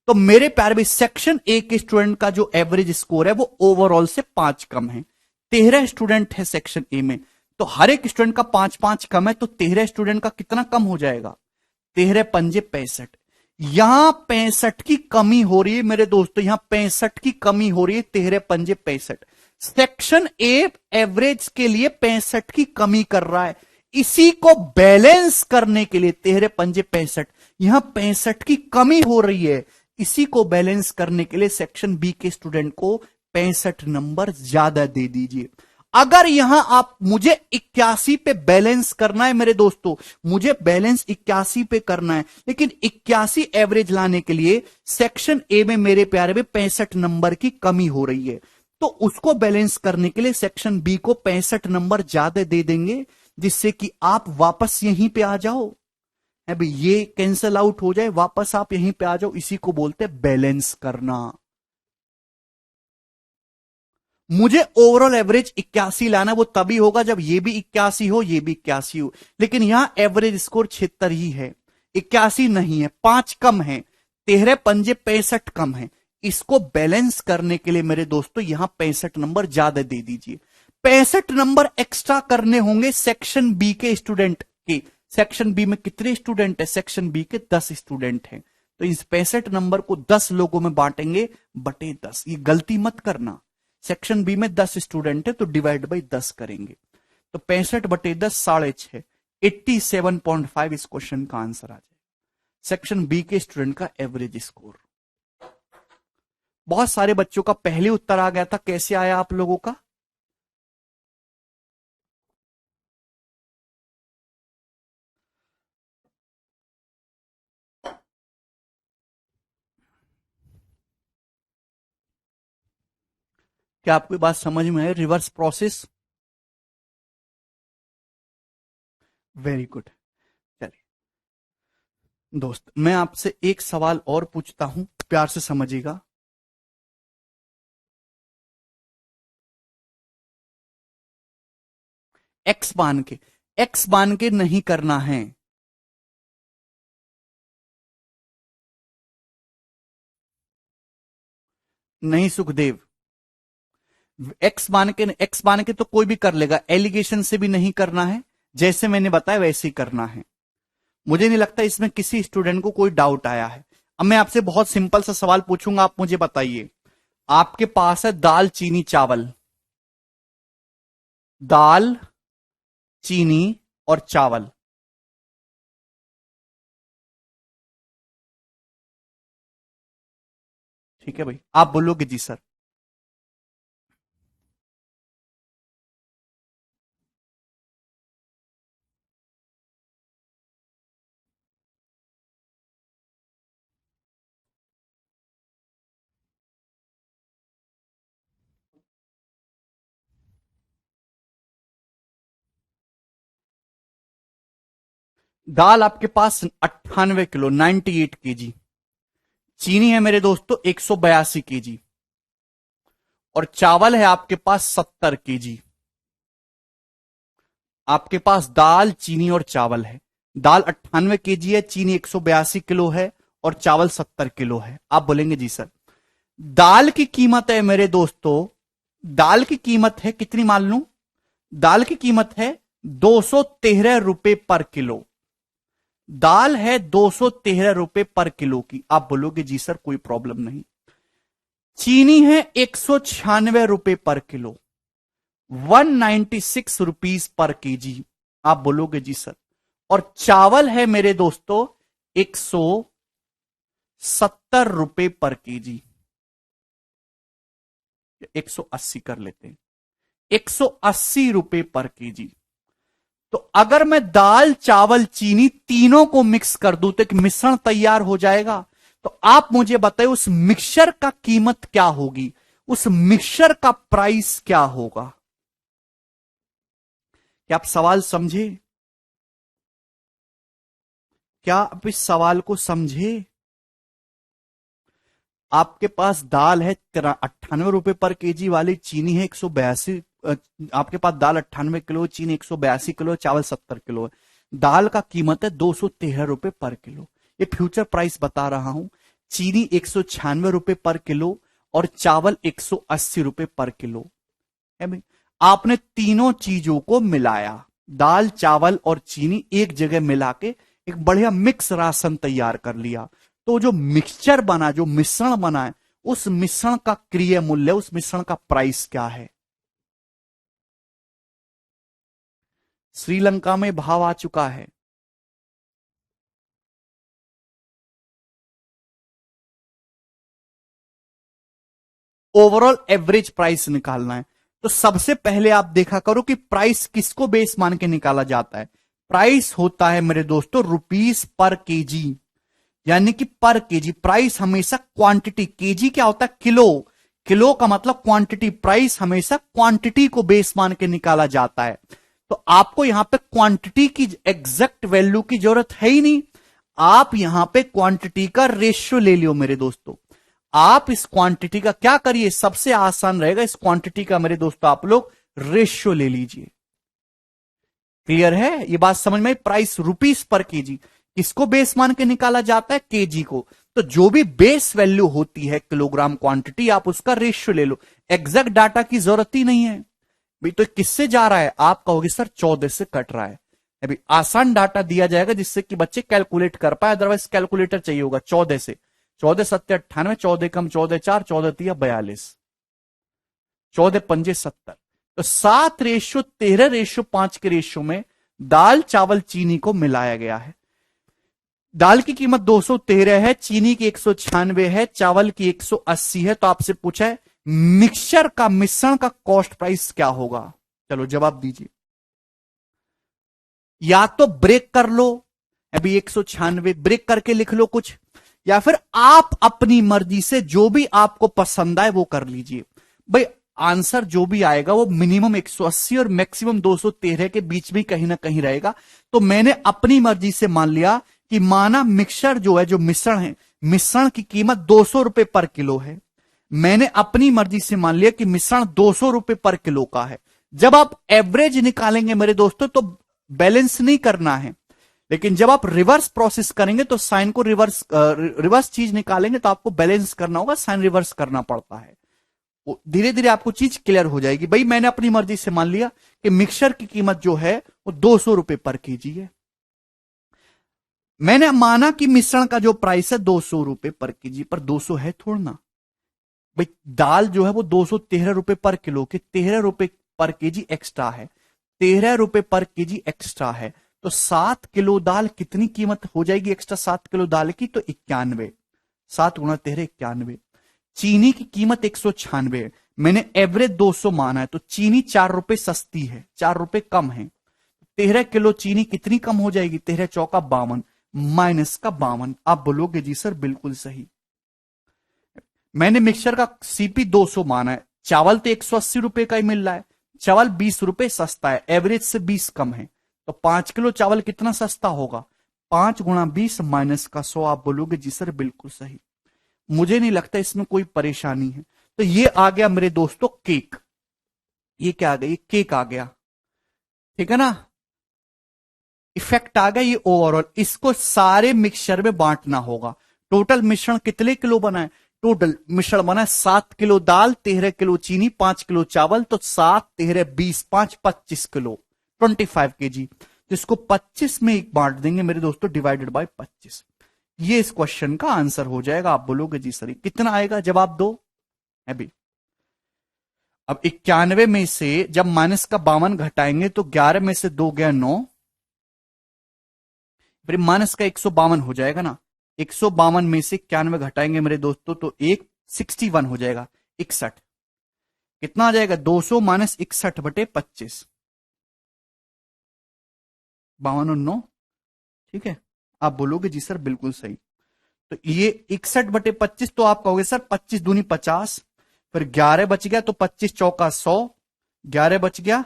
तो मेरे प्यारे भाई, सेक्शन ए के स्टूडेंट का जो एवरेज स्कोर है वो ओवरऑल से 5 कम है। 13 स्टूडेंट है सेक्शन ए में, तो हर एक स्टूडेंट का 5-5 कम है, तो 13 स्टूडेंट का कितना कम हो जाएगा? 13 पंजे 65। यहां 65 की कमी हो रही है मेरे दोस्तों, यहां 65 की कमी हो रही है, 13×5 = 65। सेक्शन ए एवरेज के लिए 65 की कमी कर रहा है, इसी को बैलेंस करने के लिए 13×5 = 65, यहां 65 की कमी हो रही है, इसी को बैलेंस करने के लिए सेक्शन बी के स्टूडेंट को 65 नंबर ज्यादा दे दीजिए। अगर यहां आप मुझे 81 पे बैलेंस करना है मेरे दोस्तों, मुझे बैलेंस 81 पे करना है, लेकिन 81 एवरेज लाने के लिए सेक्शन ए में मेरे प्यारे में 65 नंबर की कमी हो रही है, तो उसको बैलेंस करने के लिए सेक्शन बी को 65 नंबर ज्यादा दे देंगे, जिससे कि आप वापस यहीं पे आ जाओ। अभी ये कैंसल आउट हो जाए, वापस आप यहीं पे आ जाओ, इसी को बोलते हैं बैलेंस करना। मुझे ओवरऑल एवरेज 81 लाना, वो तभी होगा जब ये भी 81 हो, ये भी 81 हो, लेकिन यहां एवरेज स्कोर 76 ही है, 81 नहीं है, 5 कम है, 13×5 = 65 कम है। इसको बैलेंस करने के लिए मेरे दोस्तों यहां 65 नंबर ज्यादा दे दीजिए। 65 नंबर एक्स्ट्रा करने होंगे सेक्शन बी के स्टूडेंट के। सेक्शन बी में कितने स्टूडेंट है? सेक्शन बी के 10 स्टूडेंट हैं, तो इस 65 नंबर को 10 लोगों में बांटेंगे बटे 10। ये गलती मत करना, सेक्शन बी में 10 स्टूडेंट है तो डिवाइड बाई 10 करेंगे, तो 65/10 6.5, 87.5 इस क्वेश्चन का आंसर आ जाए। सेक्शन बी के स्टूडेंट का एवरेज स्कोर। बहुत सारे बच्चों का पहले उत्तर आ गया था, कैसे आया आप लोगों का? क्या आपको बात समझ में है? Reverse process, very good. चलिए दोस्त, मैं आपसे एक सवाल और पूछता हूं, प्यार से समझिएगा। एक्स बान के नहीं करना है, नहीं सुखदेव, एक्स मान के तो कोई भी कर लेगा, एलिगेशन से भी नहीं करना है, जैसे मैंने बताया वैसे ही करना है। मुझे नहीं लगता इसमें किसी स्टूडेंट को कोई डाउट आया है। अब मैं आपसे बहुत सिंपल सा सवाल पूछूंगा, आप मुझे बताइए। आपके पास है दाल चीनी चावल, दाल चीनी और चावल, ठीक है भाई, आप बोलोगे जी सर। दाल आपके पास 98 किलो, 98 kg, चीनी है मेरे दोस्तों 182 kg, और चावल है आपके पास 70 kg। आपके पास दाल चीनी और चावल है, दाल 98 kg है, चीनी 182 किलो है, और चावल 70 किलो है। आप बोलेंगे जी सर। दाल की कीमत है मेरे दोस्तों, दाल की कीमत है कितनी मान लूं? दाल की कीमत है 213 रुपए पर किलो, दाल है 213 रुपए पर किलो की। आप बोलोगे जी सर कोई प्रॉब्लम नहीं। चीनी है 196 रुपए पर किलो, 196 रुपीज पर केजी। आप बोलोगे जी सर। और चावल है मेरे दोस्तों 170 रुपए पर केजी, 180 कर लेते हैं, 180 रुपए पर केजी। तो अगर मैं दाल चावल चीनी तीनों को मिक्स कर दूं तो एक मिश्रण तैयार हो जाएगा। तो आप मुझे बताइए उस मिक्सचर का कीमत क्या होगी, उस मिक्सचर का प्राइस क्या होगा? क्या आप सवाल समझे? क्या आप इस सवाल को समझे? आपके पास दाल है 98 रुपए पर केजी वाली, चीनी है 182, आपके पास दाल 98 किलो, चीनी 182 किलो, चावल 70 किलो है। दाल का कीमत है 213 रुपए पर किलो, ये फ्यूचर प्राइस बता रहा हूं। चीनी 196 रुपए पर किलो और चावल 180 रुपए पर किलो है भाई। आपने तीनों चीजों को मिलाया, दाल चावल और चीनी एक जगह मिला के एक बढ़िया मिक्स राशन तैयार कर लिया। तो जो मिक्सचर बना, जो मिश्रण बना है, उस मिश्रण का क्रिय मूल्य, उस मिश्रण का प्राइस क्या है? श्रीलंका में भाव आ चुका है। ओवरऑल एवरेज प्राइस निकालना है। तो सबसे पहले आप देखा करो कि प्राइस किसको बेस मान के निकाला जाता है। प्राइस होता है मेरे दोस्तों रुपीस पर केजी, यानी कि पर केजी। प्राइस हमेशा क्वांटिटी, केजी क्या होता है? किलो। किलो का मतलब क्वांटिटी। प्राइस हमेशा क्वांटिटी को बेस मान के निकाला जाता है। तो आपको यहां पे क्वांटिटी की एग्जैक्ट वैल्यू की जरूरत है ही नहीं। आप यहां पे क्वांटिटी का रेशियो ले लियो मेरे दोस्तों। आप इस क्वांटिटी का क्या करिए, सबसे आसान रहेगा, इस क्वांटिटी का मेरे दोस्तों आप लोग रेशियो ले लीजिए। क्लियर है ये बात समझ में? प्राइस रुपीस पर केजी किसको बेस मान के निकाला जाता है? केजी को। तो जो भी बेस वैल्यू होती है किलोग्राम क्वांटिटी, आप उसका रेशियो ले लो। एग्जैक्ट डाटा की जरूरत ही नहीं है भाई। तो किससे जा रहा है? आप कहोगे सर 14 से कट रहा है। अभी आसान डाटा दिया जाएगा जिससे कि बच्चे कैलकुलेट कर पाए, अदरवाइज कैलकुलेटर चाहिए होगा। 14 से 14 सत्ते 98, 14 कम 14 4, 14 तिया 42, 14 पंजे 70। तो 7:13:5 के रेशियो में दाल चावल चीनी को मिलाया गया है। दाल की कीमत 213 है, चीनी की 196 है, चावल की 180 है। तो आपसे पूछा है मिक्सचर का, मिश्रण का कॉस्ट प्राइस क्या होगा? चलो जवाब दीजिए। या तो ब्रेक कर लो, अभी 196 ब्रेक करके लिख लो कुछ, या फिर आप अपनी मर्जी से जो भी आपको पसंद आए वो कर लीजिए। भाई आंसर जो भी आएगा वो मिनिमम 180 और मैक्सिमम 213 के बीच में कहीं ना कहीं रहेगा। तो मैंने अपनी मर्जी से मान लिया कि माना मिक्सचर जो है, जो मिश्रण है, मिश्रण की कीमत 200 रुपए पर किलो है। मैंने अपनी मर्जी से मान लिया कि मिश्रण 200 रुपए पर किलो का है। जब आप एवरेज निकालेंगे मेरे दोस्तों तो बैलेंस नहीं करना है, लेकिन जब आप रिवर्स प्रोसेस करेंगे तो साइन को रिवर्स चीज निकालेंगे तो आपको बैलेंस करना होगा, साइन रिवर्स करना पड़ता है। धीरे धीरे आपको चीज क्लियर हो जाएगी। भाई मैंने अपनी मर्जी से मान लिया कि मिक्सचर की कीमत जो है वो 200 रुपए पर केजी है। मैंने माना कि मिश्रण का जो प्राइस है 200 रुपए पर केजी, पर 200 है थोड़ा ना भाई। दाल जो है वो 213 रुपए पर किलो के 13 रुपए पर केजी एक्स्ट्रा है, 13 रुपए पर केजी एक्स्ट्रा है। तो 7 किलो दाल कितनी कीमत हो जाएगी एक्स्ट्रा 7 किलो दाल की? तो 91। 7 गुणा 13 91। चीनी की कीमत 196 है, मैंने एवरेज 200 माना है, तो चीनी 4 रुपए सस्ती है, 4 रुपए कम है। 13 किलो चीनी कितनी कम हो जाएगी? 13 चौका 52 माइनस का 52। आप बोलोगे जी सर बिल्कुल सही। मैंने मिक्सचर का सीपी 200 माना है, चावल तो 180 रुपए का ही मिल रहा है, चावल 20 रुपए सस्ता है, एवरेज से 20 कम है। तो 5 किलो चावल कितना सस्ता होगा? 5 गुणा 20 माइनस का 100। आप बोलोगे जी सर बिल्कुल सही। मुझे नहीं लगता इसमें कोई परेशानी है। तो ये आ गया मेरे दोस्तों केक। ये क्या आ गया? ये केक आ गया, ठीक है ना? इफेक्ट आ गया ये ओवरऑल। इसको सारे मिक्सचर में बांटना होगा। टोटल मिश्रण कितने किलो बना है? टोटल मिश्रण बना है 7 किलो दाल, 13 किलो चीनी, 5 किलो चावल। तो 7 13 20 5 25 किलो, 25 केजी। तो इसको 25 में एक बांट देंगे मेरे दोस्तों, डिवाइडेड बाय 25। ये इस क्वेश्चन का आंसर हो जाएगा। आप बोलोगे जी सर कितना आएगा? जवाब दो अभी। अब 91 में से जब माइनस का 52 घटाएंगे तो 11 में से 2 गया 9, फिर माइनस का 152 हो जाएगा ना। 152 में से 91 घटाएंगे मेरे दोस्तों तो 61 हो जाएगा, 61। कितना आ जाएगा? 200 माइनस 61 बटे 25, 52 और 9, ठीक है। आप बोलोगे जी सर बिल्कुल सही। तो ये 61 बटे 25, तो आप कहोगे सर 25 दूनी 50, फिर 11 बच गया तो 25 चौका 100, 11 बच गया,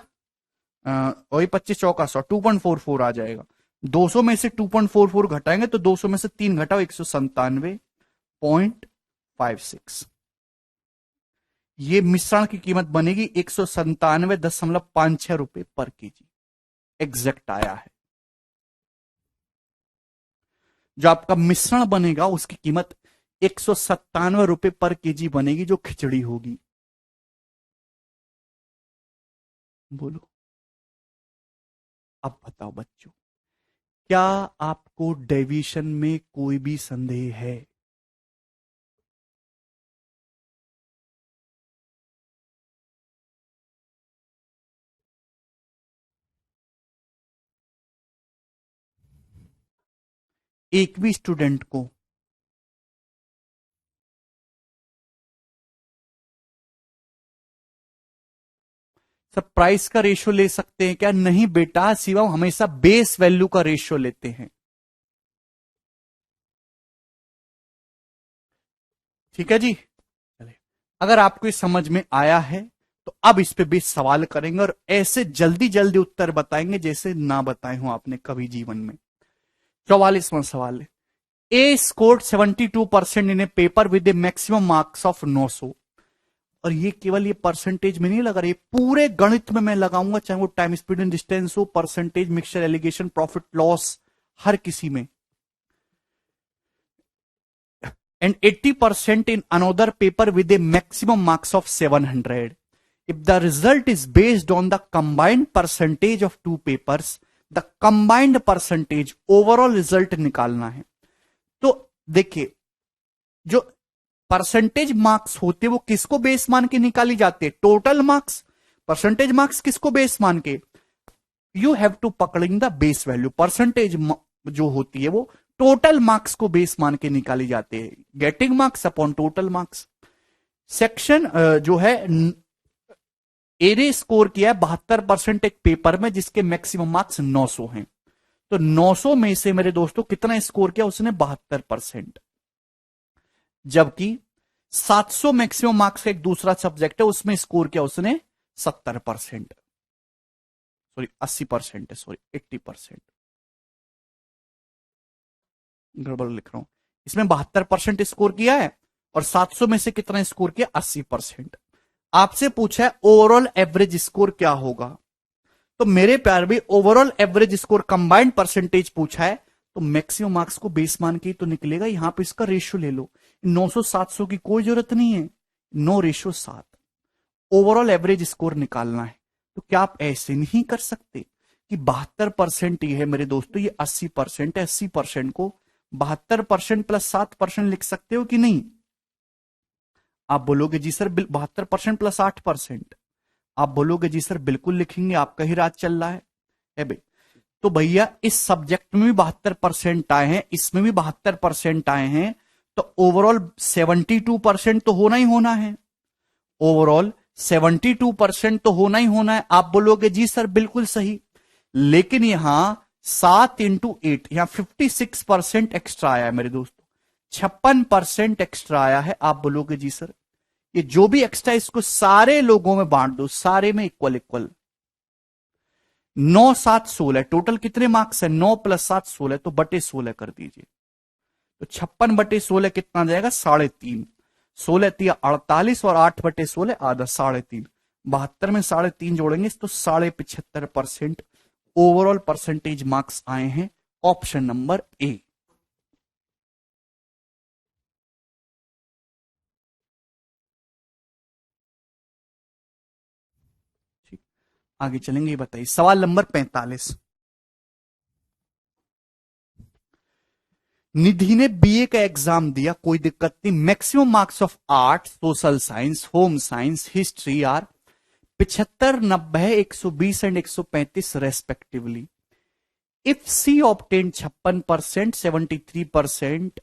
वही 25 चौका 100, 2.44 आ जाएगा। 200 में से 2.44 घटाएंगे तो 200 में से 3 घटाओ, 197.56। ये मिश्रण की कीमत बनेगी 197.56 रुपए पर केजी। एग्जैक्ट आया है। जो आपका मिश्रण बनेगा उसकी कीमत 197 रुपए पर केजी बनेगी, जो खिचड़ी होगी। बोलो अब बताओ बच्चों, क्या आपको डेविएशन में कोई भी संदेह है? एक भी स्टूडेंट को सर प्राइस का रेशियो ले सकते हैं क्या? नहीं बेटा, शिवम हमेशा बेस वैल्यू का रेशियो लेते हैं। ठीक है जी, चलिए, अगर आपको ये समझ में आया है तो अब इस पे भी सवाल करेंगे और ऐसे जल्दी जल्दी उत्तर बताएंगे जैसे ना बताए हो आपने कभी जीवन में। 44वां सवाल है, A scored 72% in a paper with a maximum marks of 900। और ये केवल ये परसेंटेज में नहीं लगा रहा, ये पूरे गणित में मैं लगाऊंगा, चाहे वो टाइम स्पीड एंड डिस्टेंस हो, percentage, mixture, alligation, profit loss, हर किसी में। And 80% in another paper with a maximum marks of 700। If the result is based on the combined percentage of two papers, the combined percentage overall result निकालना है। तो देखिए, जो percentage marks होते वो किसको बेस मान के निकाली जाती है? Total marks. परसेंटेज मार्क्स किसको बेस मान के? यू हैव टू पकड़िंग द बेस वैल्यू। परसेंटेज जो होती है वो टोटल मार्क्स को बेस मान के निकाली जाती है, getting marks upon total marks. Section जो है ए ने स्कोर किया है 72% एक पेपर में जिसके मैक्सिमम मार्क्स 900 हैं। तो 900 में से मेरे दोस्तों कितना स्कोर किया उसने? 72%। जबकि 700 मैक्सिमम मार्क्स का एक दूसरा सब्जेक्ट है, उसमें स्कोर किया उसने 70%, सॉरी 80% है, सॉरी 80%, गड़बड़ लिख रहा हूं। इसमें 72% स्कोर किया है और 700 में से कितना स्कोर किया? 80%। आपसे पूछा है ओवरऑल एवरेज स्कोर क्या होगा, तो मेरे प्यार भी overall average score combined percentage पूछा है तो मैक्सिमम मार्क्स को बेस मान के तो निकलेगा। यहां पे इसका रेशियो ले लो, 900-700 की कोई जरूरत नहीं है, 9:7। ओवरऑल एवरेज स्कोर निकालना है तो क्या आप ऐसे नहीं कर सकते कि 72% ही है मेरे दोस्तों, ये 80% है, 80% को 72% प्लस 7% लिख सकते हो कि नहीं? आप बोलोगे जी सर 72% प्लस 8%। आप बोलोगे जी सर बिल्कुल लिखेंगे, आपका ही राज चल रहा है भाई। तो भैया इस सब्जेक्ट में भी 72% आए हैं, इसमें भी 72% आए हैं, तो ओवरऑल 72% तो होना ही होना है। ओवरऑल 72% तो होना ही होना है। आप बोलोगे जी सर बिल्कुल सही, लेकिन यहां 7 × 8 यहां 56% एक्स्ट्रा आया है मेरे दोस्तों, 56% एक्स्ट्रा आया है। आप बोलोगे जी सर ये जो भी एक्स्ट्रा इसको सारे लोगों में बांट दो, सारे में इक्वल इक्वल। 9, 7, 16 टोटल कितने मार्क्स है? 9 + 7 16, तो बटे 16 कर दीजिए। तो 56/16 कितना जाएगा? 3.5। 16 × 48 और 8/16 आधा 3.5। 72 में 3.5 जोड़ेंगे तो 75% ओवरऑल परसेंटेज मार्क्स आए हैं, ऑप्शन नंबर ए। ठीक, आगे चलेंगे। बताइए सवाल नंबर 45। निधि ने बीए का एग्जाम दिया, कोई दिक्कत नहीं। Maximum marks of art, social science, home science, history are 75, 90, 120 and 135 respectively. If she obtain 56%, 73%,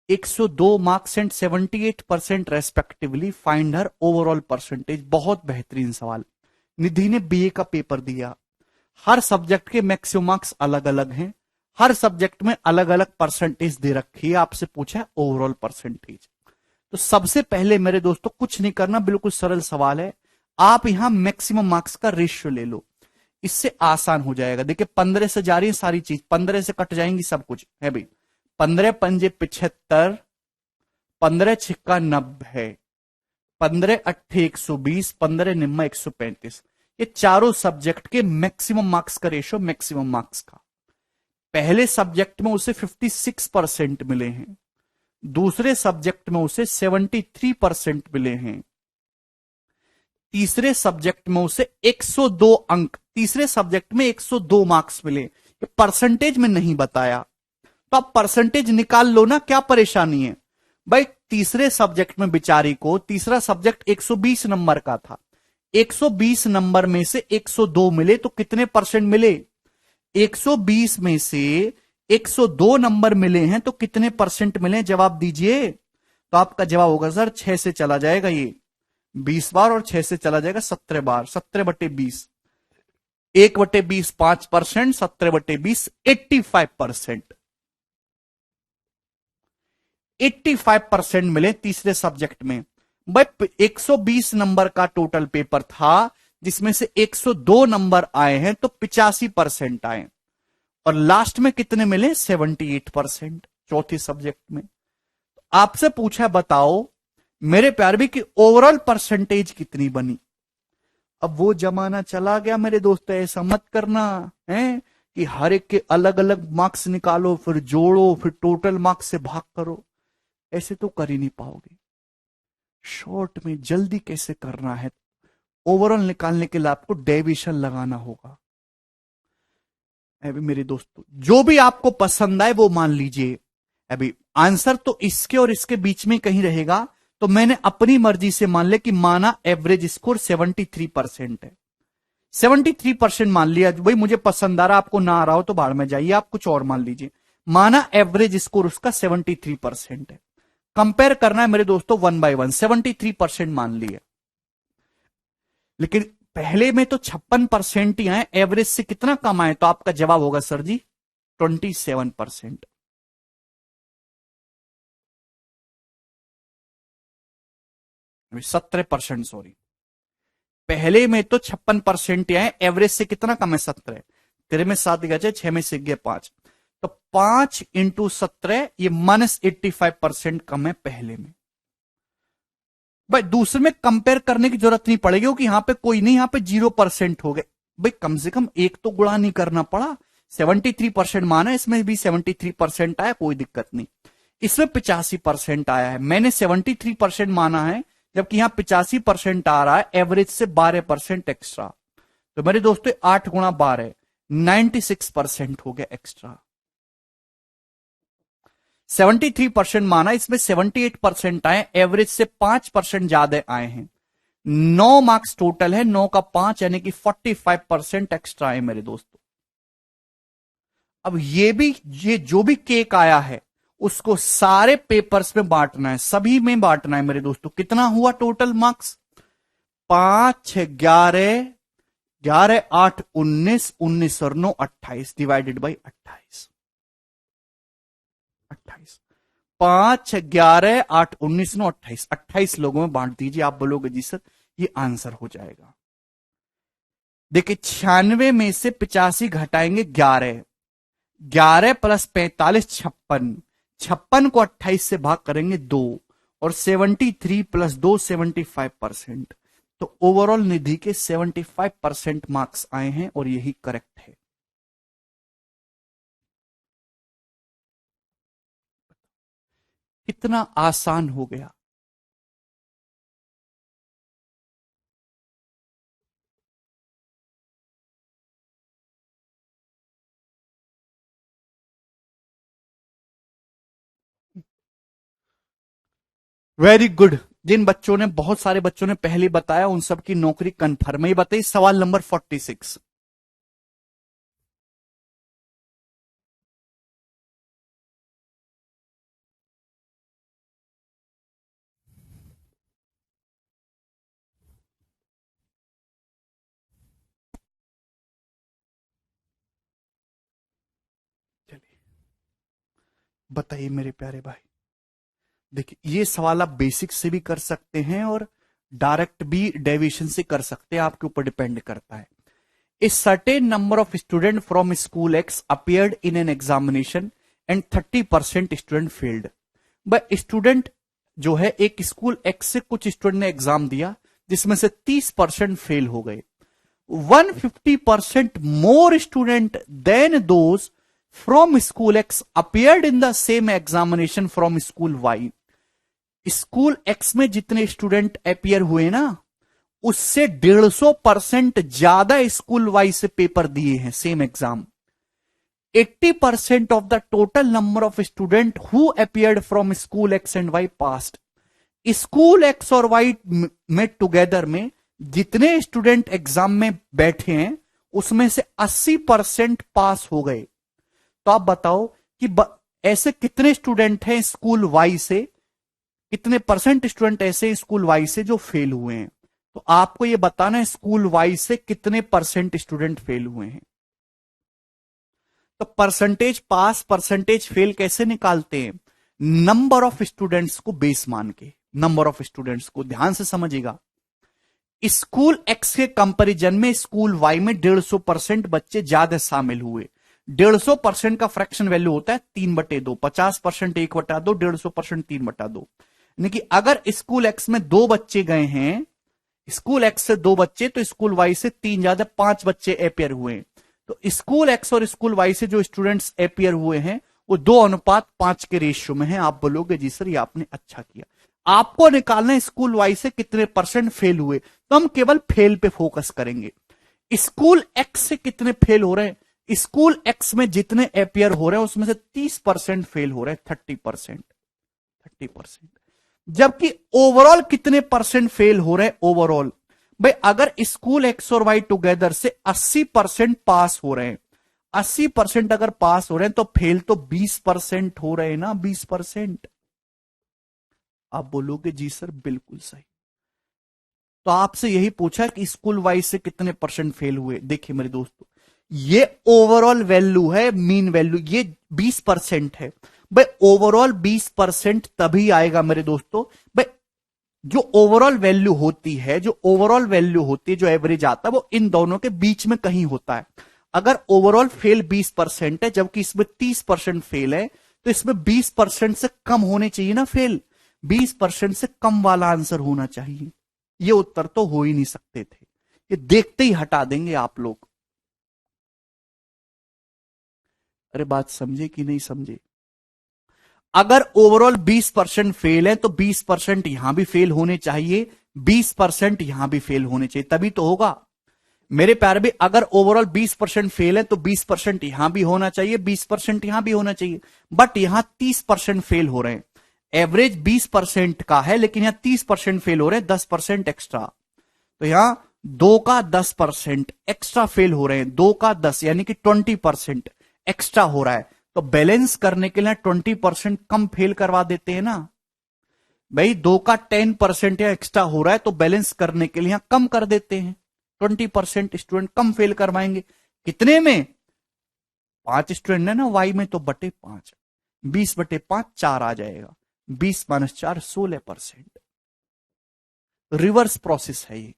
102 marks and 78% respectively, find her overall percentage. बहुत बेहतरीन सवाल। निधि ने बीए का पेपर दिया, हर सब्जेक्ट के मैक्सिमम मार्क्स अलग अलग हैं, हर सब्जेक्ट में अलग अलग परसेंटेज दे रखी है, आपसे पूछा है ओवरऑल परसेंटेज। तो सबसे पहले मेरे दोस्तों कुछ नहीं करना, बिल्कुल सरल सवाल है, आप यहां मैक्सिमम मार्क्स का रेशियो ले लो, इससे आसान हो जाएगा। देखिए 15 से जा रही है सारी चीज, 15 से कट जाएंगी सब कुछ है भाई। 15 पंजे 75, 15 छिक्का 90, 15 अट्ठे 120, 15 निम्मा 135। ये चारों सब्जेक्ट के मैक्सिमम मार्क्स का रेशियो, मैक्सिमम मार्क्स का। पहले सब्जेक्ट में उसे 56% मिले हैं, दूसरे सब्जेक्ट में उसे 73% मिले हैं, तीसरे सब्जेक्ट में उसे 102 अंक, तीसरे सब्जेक्ट में 102 मार्क्स मिले। ये परसेंटेज में नहीं बताया, तो आप परसेंटेज निकाल लो ना, क्या परेशानी है भाई। तीसरे सब्जेक्ट में बेचारी को, तीसरा सब्जेक्ट 120 नंबर का था, 120 नंबर में से 102 मिले तो कितने परसेंट मिले? 120 में से 102 नंबर मिले हैं तो कितने परसेंट मिले, जवाब दीजिए। तो आपका जवाब होगा सर 6 से चला जाएगा ये 20 बार और 6 से चला जाएगा 17 बार। 17/20, 1/20 5%, 17/20 85%। 85% मिले तीसरे सब्जेक्ट में। भाई 120 नंबर का टोटल पेपर था, जिसमें से 102 नंबर आए हैं तो 85% आए, और लास्ट में कितने मिले 78% चौथे सब्जेक्ट में। आपसे पूछा बताओ मेरे प्यार भी कि ओवरऑल परसेंटेज कितनी बनी। अब वो जमाना चला गया मेरे दोस्त, ऐसा मत करना है कि हर एक के अलग अलग मार्क्स निकालो, फिर जोड़ो, फिर टोटल मार्क्स से भाग करो। ऐसे तो कर ही नहीं पाओगे। शॉर्ट में जल्दी कैसे करना है, ओवरऑल निकालने के लिए आपको डेविएशन लगाना होगा। अभी मेरे दोस्तों जो भी आपको पसंद आए वो मान लीजिए। अभी आंसर तो इसके और इसके बीच में कहीं रहेगा, तो मैंने अपनी मर्जी से मान लिया कि माना एवरेज स्कोर 73% है, 73% मान लिया। भाई मुझे पसंद आ रहा, आपको ना आ रहा हो तो बाहर में जाइए, आप कुछ और मान लीजिए। माना एवरेज स्कोर उसका 73% है। कंपेयर करना है मेरे दोस्तों 1 by 1, 73% मान लिया, लेकिन पहले में तो 56% ही आए, एवरेज से कितना कम आए, तो आपका जवाब होगा सर जी 27%। 17%, सॉरी। पहले में तो 56% आए, एवरेज से कितना कम है 17। तेरे में 7 गए, 6 में से गए 5, तो 5 × 17 ये -85% कम है पहले में। भाई दूसरे में कंपेयर करने की जरूरत नहीं पड़ेगी, क्योंकि यहां पे कोई नहीं, यहां पे 0% हो गए। भाई कम से कम एक तो गुणा नहीं करना पड़ा। 73% माना, इसमें भी 73% आया, कोई दिक्कत नहीं। इसमें 85% आया है, मैंने 73% माना है, जबकि यहां 85% आ रहा है, एवरेज से 12% एक्स्ट्रा। तो मेरे दोस्तों 8 × 12 96% हो गया एक्स्ट्रा। 73% माना, इसमें 78% आए, एवरेज से 5% ज्यादा आए हैं। 9 मार्क्स टोटल है, 9 का 5 यानी कि 45% एक्स्ट्रा है मेरे दोस्तों। अब ये जो भी केक आया है उसको सारे पेपर्स में बांटना है, सभी में बांटना है मेरे दोस्तों। कितना हुआ टोटल मार्क्स, 5 6 11, 11 8 19, 19 और 9 28, डिवाइडेड बाई 28। 28, 5 6 11 8 19 9 28, 28 लोगों में बांट दीजिए। आप बोलोगे जी सर ये आंसर हो जाएगा। देखिए 96 में से 85 घटाएंगे 11, 11 + 45 56, 56 को 28 से भाग करेंगे 2, और 73 + 2 75%। तो ओवरऑल निधि के 75% मार्क्स आए हैं, और यही करेक्ट है। कितना आसान हो गया। Very good. जिन बच्चों ने, बहुत सारे बच्चों ने पहले बताया, उन सब की नौकरी कंफर्म ही बताई। सवाल नंबर 46। चलिए बताइए मेरे प्यारे भाई। देखिए ये सवाल आप बेसिक से भी कर सकते हैं और डायरेक्ट भी डेविएशन से कर सकते हैं, आपके ऊपर डिपेंड करता है। A certain number of students from school X appeared in an examination and 30% student failed. But student जो है एक स्कूल X से कुछ स्टूडेंट ने एग्जाम दिया जिसमें से 30% फेल हो गए। 150% more student than those from school X appeared in the same examination from school Y. School X में जितने स्टूडेंट अपियर हुए ना, उससे 150% ज्यादा स्कूल वाइज से पेपर दिए हैं same exam. 80% of the total number of student who appeared from school X and Y passed. School X और वाई में टुगेदर में जितने स्टूडेंट एग्जाम में बैठे हैं उसमें से 80% पास हो गए। तो आप बताओ कि ऐसे कितने स्टूडेंट हैं स्कूल वाई से, कितने परसेंट स्टूडेंट ऐसे स्कूल वाई से जो फेल हुए हैं। तो आपको यह बताना है स्कूल वाई से कितने परसेंट स्टूडेंट फेल हुए हैं। तो परसेंटेज पास परसेंटेज फेल कैसे निकालते हैं? नंबर ऑफ स्टूडेंट्स को बेस मान के, नंबर ऑफ स्टूडेंट्स को ध्यान से समझिएगा। स्कूल एक्स के कंपैरिजन में स्कूल वाई में 150% बच्चे ज्यादा शामिल हुए। 150% का फ्रैक्शन वैल्यू होता है 3/2, 50% 1/2, 150% 3/2। यानी कि अगर स्कूल एक्स में 2 बच्चे गए हैं, स्कूल एक्स से 2 बच्चे, तो स्कूल वाई से 3 ज्यादा 5 बच्चे अपेयर हुए। तो स्कूल एक्स और स्कूल वाई से जो स्टूडेंट्स अपेयर हुए हैं वो 2:5 के रेशियो में है। आप बोलोगे जी सर ये आपने अच्छा किया। आपको निकालना है स्कूल वाई से कितने परसेंट फेल हुए, तो हम केवल फेल पे फोकस करेंगे। स्कूल एक्स से कितने फेल हो रहे हैं? स्कूल एक्स में जितने अपेयर हो रहे हैं उसमें से 30% फेल हो रहे हैं, 30%। जबकि ओवरऑल कितने परसेंट फेल हो रहे हैं? ओवरऑल भाई अगर स्कूल एक्स और वाई टुगेदर से 80% पास हो रहे हैं, 80% अगर पास हो रहे हैं तो फेल तो 20% हो रहे हैं ना, 20%। आप बोलोगे जी सर बिल्कुल सही। तो आपसे यही पूछा कि स्कूल वाइज से कितने परसेंट फेल हुए। देखिए मेरे दोस्तों, ये ओवरऑल वैल्यू है, मीन वैल्यू ये 20% है। भाई ओवरऑल 20% तभी आएगा मेरे दोस्तों, भाई जो ओवरऑल वैल्यू होती है, जो एवरेज आता है वो इन दोनों के बीच में कहीं होता है। अगर ओवरऑल फेल 20% है जबकि इसमें 30% फेल है, तो इसमें 20% से कम होने चाहिए ना फेल, 20% से कम वाला आंसर होना चाहिए। ये उत्तर तो हो ही नहीं सकते थे, ये देखते ही हटा देंगे आप लोग। अरे बात समझे कि नहीं समझे? अगर ओवरऑल 20% फेल है तो 20% यहां भी फेल होने चाहिए, 20% यहां भी फेल होने चाहिए, तभी तो होगा मेरे प्यारे भी। अगर ओवरऑल 20% फेल है तो 20% यहां भी होना चाहिए, 20% यहां भी होना चाहिए। बट यहां 30% फेल हो रहे हैं। एवरेज 20% का है लेकिन यहां 30% फेल हो रहे हैं, 10% एक्स्ट्रा। तो यहां 2 का 10% एक्स्ट्रा फेल हो रहे हैं, 2 का 10 यानी कि 20% एक्स्ट्रा हो रहा है। तो बैलेंस करने के लिए 20% कम फेल करवा देते हैं ना भाई। 2 का 10% या एक्स्ट्रा हो रहा है तो बैलेंस करने के लिए कम कर देते हैं, 20% स्टूडेंट कम फेल करवाएंगे। कितने में? 5 स्टूडेंट है ना वाई में, तो बटे 5, 20/5 4 आ जाएगा, 20 - 4 16%। रिवर्स प्रोसेस है ये।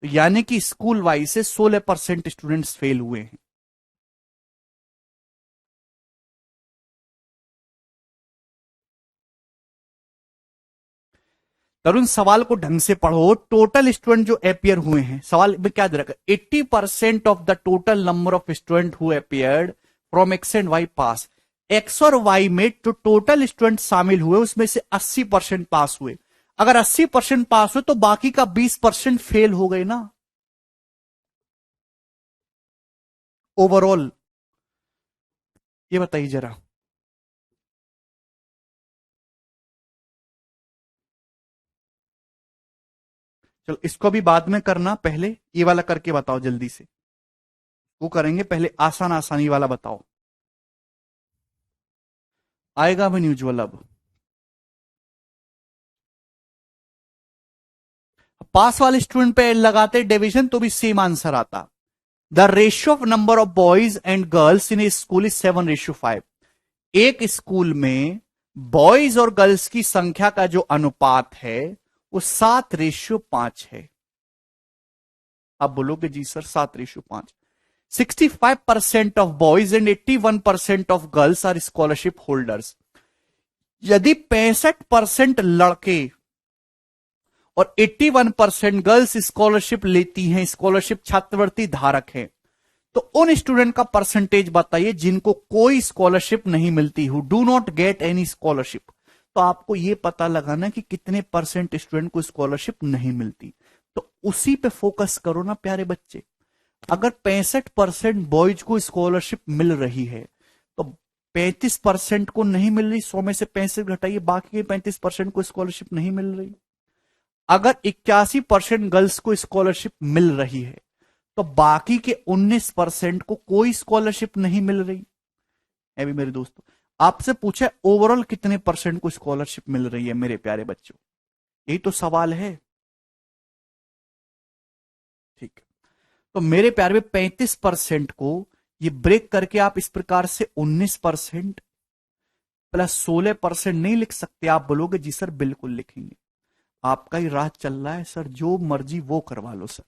यानी कि स्कूल वाई से 16% स्टूडेंट्स फेल हुए हैं। तरुण सवाल को ढंग से पढ़ो। टोटल स्टूडेंट जो अपियर हुए हैं, सवाल में क्या दे रखा है? 80% of the total number of student who appeared from X and Y pass. X और वाई में जो टोटल स्टूडेंट शामिल हुए उसमें से 80% पास हुए। अगर 80% पास हुए तो बाकी का 20% फेल हो गए ना ओवरऑल। ये बताइए जरा। चलो इसको भी बाद में करना, पहले ये वाला करके बताओ जल्दी से। वो करेंगे, पहले आसान आसानी वाला बताओ। आएगा भी न्यूजुअल अब। पास वाले स्टूडेंट पे लगाते डिवीजन तो भी सेम आंसर आता। The ratio of number of boys and girls in A school is 7:5। एक स्कूल में बॉयज और गर्ल्स की संख्या का जो अनुपात है वो 7:5 है। आप बोलोगे जी sir 7:5। 65% of boys and 81% of girls are scholarship holders. यदि 65% लड़के और 81% गर्ल्स स्कॉलरशिप लेती हैं, स्कॉलरशिप छात्रवृत्ति धारक हैं, तो उन स्टूडेंट का परसेंटेज बताइए जिनको कोई स्कॉलरशिप नहीं मिलती, who do not get any scholarship. तो आपको यह पता लगाना कि कितने परसेंट स्टूडेंट को स्कॉलरशिप नहीं मिलती, तो उसी पे फोकस करो ना प्यारे बच्चे। अगर 65% बॉयज को स्कॉलरशिप मिल रही है तो 35% को नहीं मिल रही, 100 में से 65 घटाइए, बाकी के 35% को स्कॉलरशिप नहीं मिल रही। अगर 81% गर्ल्स को स्कॉलरशिप मिल रही है तो बाकी के 19% को कोई स्कॉलरशिप नहीं मिल रही है भी मेरे दोस्तों। आपसे पूछे ओवरऑल कितने परसेंट को स्कॉलरशिप मिल रही है मेरे प्यारे बच्चों, यही तो सवाल है। ठीक है, तो मेरे प्यारे में 35% को ये ब्रेक करके आप इस प्रकार से 19% प्लस 16% नहीं लिख सकते? आप बोलोगे जी सर बिल्कुल लिखेंगे। आपका ही राज चल रहा है सर, जो मर्जी वो करवा लो सर।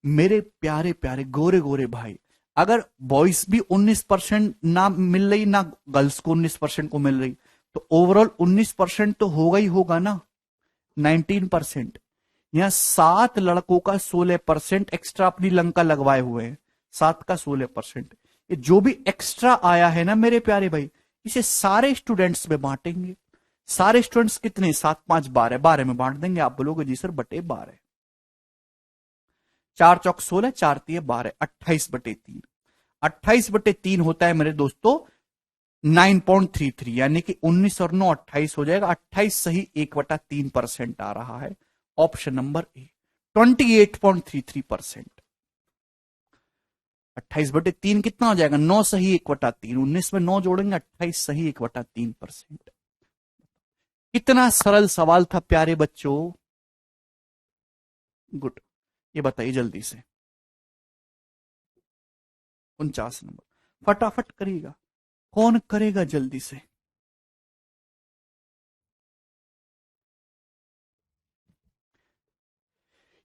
मेरे प्यारे प्यारे गोरे गोरे भाई, अगर बॉयज भी 19% ना मिल रही, ना गर्ल्स को 19% को मिल रही, तो ओवरऑल 19% तो होगा ही होगा ना, 19%। यहां 7 लड़कों का 16% एक्स्ट्रा अपनी लंका लगवाए हुए हैं, 7 का 16%। ये जो भी एक्स्ट्रा आया है ना मेरे प्यारे भाई, इसे सारे स्टूडेंट्स में बांटेंगे। सारे स्टूडेंट्स कितने, 7 5 12, 12 में बांट देंगे। आप बोलोगे जी सर बटे 12, 4 चौक 16, 4 तिये 12, 28/3। 28/3 होता है मेरे दोस्तों 9.33, यानी कि 19 और 9 28 हो जाएगा। 28 सही 1/3% आ रहा है, ऑप्शन नंबर ए 28.33%। 28/3 कितना हो जाएगा, 9 सही 1/3, 19 में 9 जोड़ेंगे 28 सही 1/3%। कितना सरल सवाल था प्यारे बच्चों। गुड, ये बताइए जल्दी से। 49 नंबर, फटाफट करिएगा, कौन करेगा जल्दी से।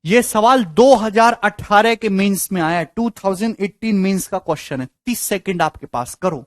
ये सवाल 2018 के मेंस में आया है, 2018 मेंस का क्वेश्चन है। 30 सेकंड आपके पास, करो।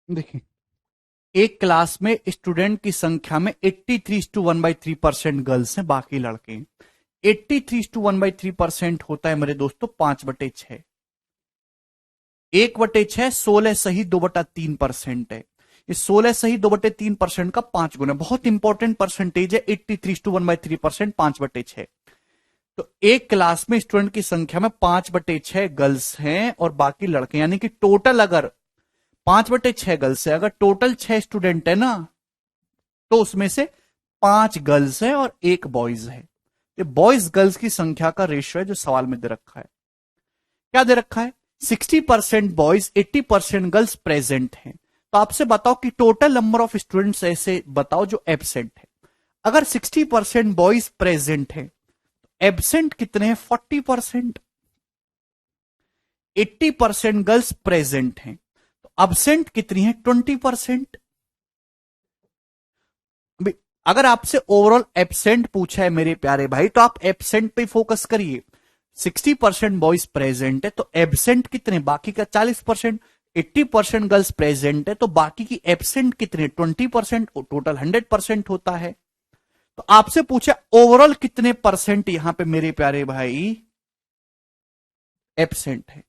देखिए, एक क्लास में स्टूडेंट की संख्या में 83:1/3% गर्ल्स हैं, बाकी लड़के हैं। 83:1/3% होता है मेरे दोस्तों 5/6। 1/6 16 सही 2/3% है। इस 16 सही 2/3% का 5 गुना, बहुत इंपॉर्टेंट परसेंटेज है। 83:1/3% 5/6। तो एक क्लास में स्टूडेंट की संख्या में 5/6 गर्ल्स हैं और बाकी लड़के, यानी कि टोटल अगर 5/6 गर्ल्स है, अगर टोटल 6 स्टूडेंट है ना, तो उसमें से 5 गर्ल्स है और 1 बॉयज है। ये बॉयज गर्ल्स की संख्या का रेशियो है जो सवाल में दे रखा है। क्या दे रखा है? 60% बॉयज 80% गर्ल्स प्रेजेंट हैं। तो आपसे बताओ कि टोटल नंबर ऑफ स्टूडेंट्स ऐसे बताओ जो एब्सेंट है। अगर 60% बॉयज प्रेजेंट है, एब्सेंट कितने हैं? 40%। 80% गर्ल्स प्रेजेंट हैं, तो अब्सेंट कितनी है? 20%। अगर आपसे ओवरऑल एब्सेंट पूछा है मेरे प्यारे भाई, तो आप एब्सेंट पे फोकस करिए। 60% बॉयज प्रेजेंट है, तो एब्सेंट कितने? बाकी का 40%। 80% गर्ल्स प्रेजेंट है, तो बाकी की एब्सेंट कितने? 20%। टोटल 100% होता है। तो आपसे पूछा ओवरऑल कितने परसेंट यहां पे मेरे प्यारे भाई एब्सेंट है।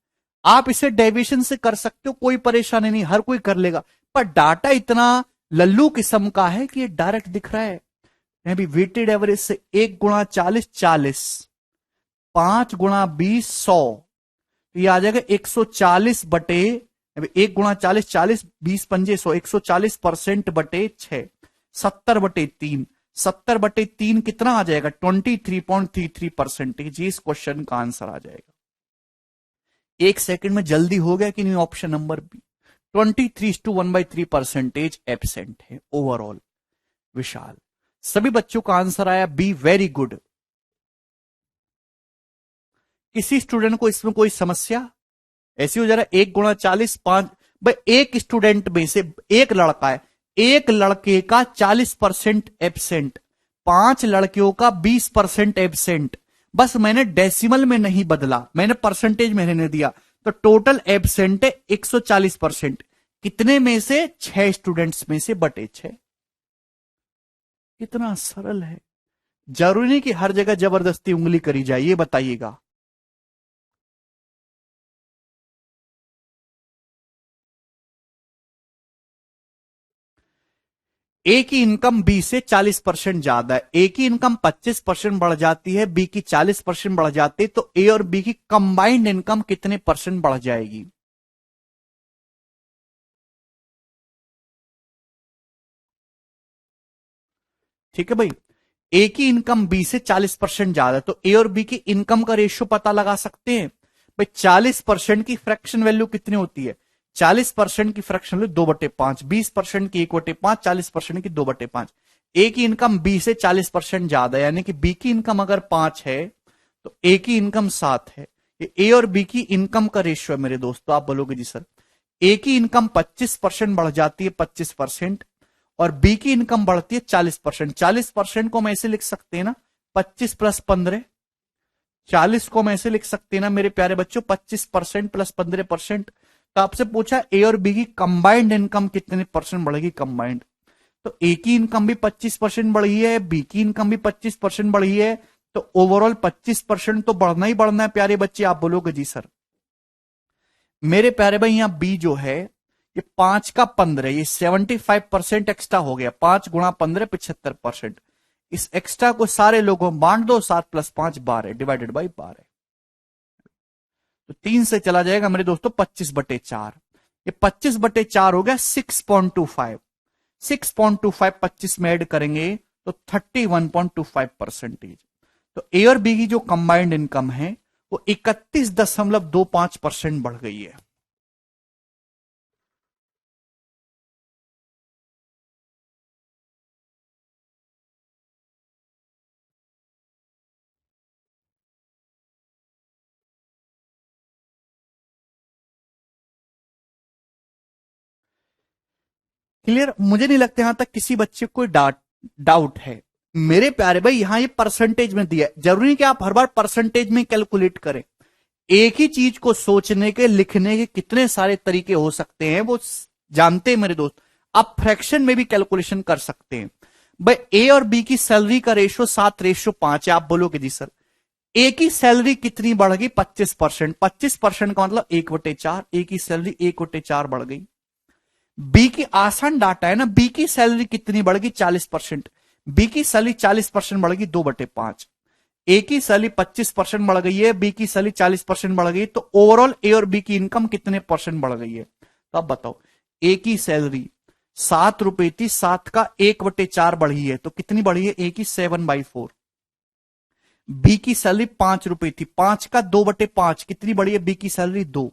आप इसे डेविएशन से कर सकते हो, कोई परेशानी नहीं, हर कोई कर लेगा। पर डाटा इतना लल्लू किस्म का है कि ये डायरेक्ट दिख रहा है। भी वेटेड एवरेज से 1 गुणा 40 40, 5 गुणा 20 100, तो ये आ जाएगा 140 बटे 1 गुणा 40 40, 20 पंजे 100, 140% बटे 6, 70/3। 70/3 कितना आ जाएगा? 23.33%। इस क्वेश्चन का आंसर आ जाएगा। एक सेकंड में जल्दी हो गया कि नहीं? ऑप्शन नंबर बी, 23:1/3% एब्सेंट है ओवरऑल। विशाल, सभी बच्चों का आंसर आया बी, वेरी गुड। किसी स्टूडेंट को इसमें कोई समस्या ऐसी हो जा रहा है? 1 गुणा 40 5, भाई एक स्टूडेंट में से एक लड़का है, एक लड़के का 40% एब्सेंट, 5 लड़कियों का 20% एब्सेंट। बस मैंने डेसिमल में नहीं बदला, मैंने परसेंटेज में नहीं दिया। तो टोटल एब्सेंट है 140%। कितने में से? 6 स्टूडेंट्स में से बटे 6। कितना सरल है। जरूरी नहीं कि हर जगह जबरदस्ती उंगली करी जाए, ये बताइएगा। ए की इनकम बी से 40% ज्यादा है। ए की इनकम 25% बढ़ जाती है, बी की 40% बढ़ जाती है, तो ए और बी की कंबाइंड इनकम कितने परसेंट बढ़ जाएगी? ठीक है भाई, ए की इनकम बी से 40% ज्यादा है, तो ए और बी की इनकम का रेशियो पता लगा सकते हैं। भाई 40% की फ्रैक्शन वैल्यू कितनी होती है? 40% की फ्रैक्शन वैल्यू 2/5, 20% की 1/5, 40% की 2/5। ए की इनकम बी से 40% ज्यादा है, यानी कि बी की इनकम अगर 5 है तो ए की इनकम 7 है। ये ए और बी की इनकम का रेशियो है मेरे दोस्तों। आप बोलोगे जी सर, ए की इनकम 25% बढ़ जाती है, 25%, और बी की इनकम बढ़ती है 40%। 40% को हम ऐसे लिख सकते हैं ना, 25 + 15। 40 को हम ऐसे लिख सकते हैं ना मेरे प्यारे बच्चों, 25% + 15%। तो आपसे पूछा ए और बी की कंबाइंड इनकम कितने परसेंट बढ़ेगी? कंबाइंड, तो ए की इनकम भी 25% बढ़ी है, बी की इनकम भी 25% बढ़ी है, तो ओवरऑल 25% तो बढ़ना ही बढ़ना है प्यारे बच्चे। आप बोलोगे जी सर। मेरे प्यारे भाई यहां बी जो है ये 5 का 15, ये 75% एक्स्ट्रा हो गया। 5 गुणा 15 75%। इस एक्स्ट्रा को सारे लोगों में बांट दो, 7 + 5 12 डिवाइडेड बाई 12, तो 3 से चला जाएगा मेरे दोस्तों 25/4। ये 25/4 हो गया 6.25। 6.25 25 में ऐड करेंगे तो 31.25%। तो ए और बी की जो कंबाइंड इनकम है वो 31.25% बढ़ गई है। क्लियर? मुझे नहीं लगता यहां तक किसी बच्चे को डाउट है मेरे प्यारे भाई। यहां ये परसेंटेज में दिया है, जरूरी नहीं कि आप हर बार परसेंटेज में कैलकुलेट करें। एक ही चीज को सोचने के, लिखने के कितने सारे तरीके हो सकते हैं वो जानते हैं मेरे दोस्त। आप फ्रैक्शन में भी कैलकुलेशन कर सकते हैं। भाई ए और बी की सैलरी का रेशो 7:5 है। आप बोलोगे जी सर ए की सैलरी कितनी बढ़ गई? 25%। 25% का मतलब 1/4। ए की सैलरी 1/4 बढ़ गई। बी की आसान डाटा है ना, बी की सैलरी कितनी बढ़ गई? 40%। बी की सैलरी 40% बढ़ गई, 2/5। ए की सैलरी 25% बढ़ गई है, बी की सैलरी 40% बढ़ गई, तो ओवरऑल ए और बी की इनकम कितने परसेंट बढ़ गई है? तो अब बताओ, ए की सैलरी 7 रुपए थी, 7 का 1/4 बढ़ी है, तो कितनी बढ़ी है? ए की 7/4। बी की सैलरी 5 रुपए थी, 5 का 2/5, कितनी बढ़ी है? बी की सैलरी 2।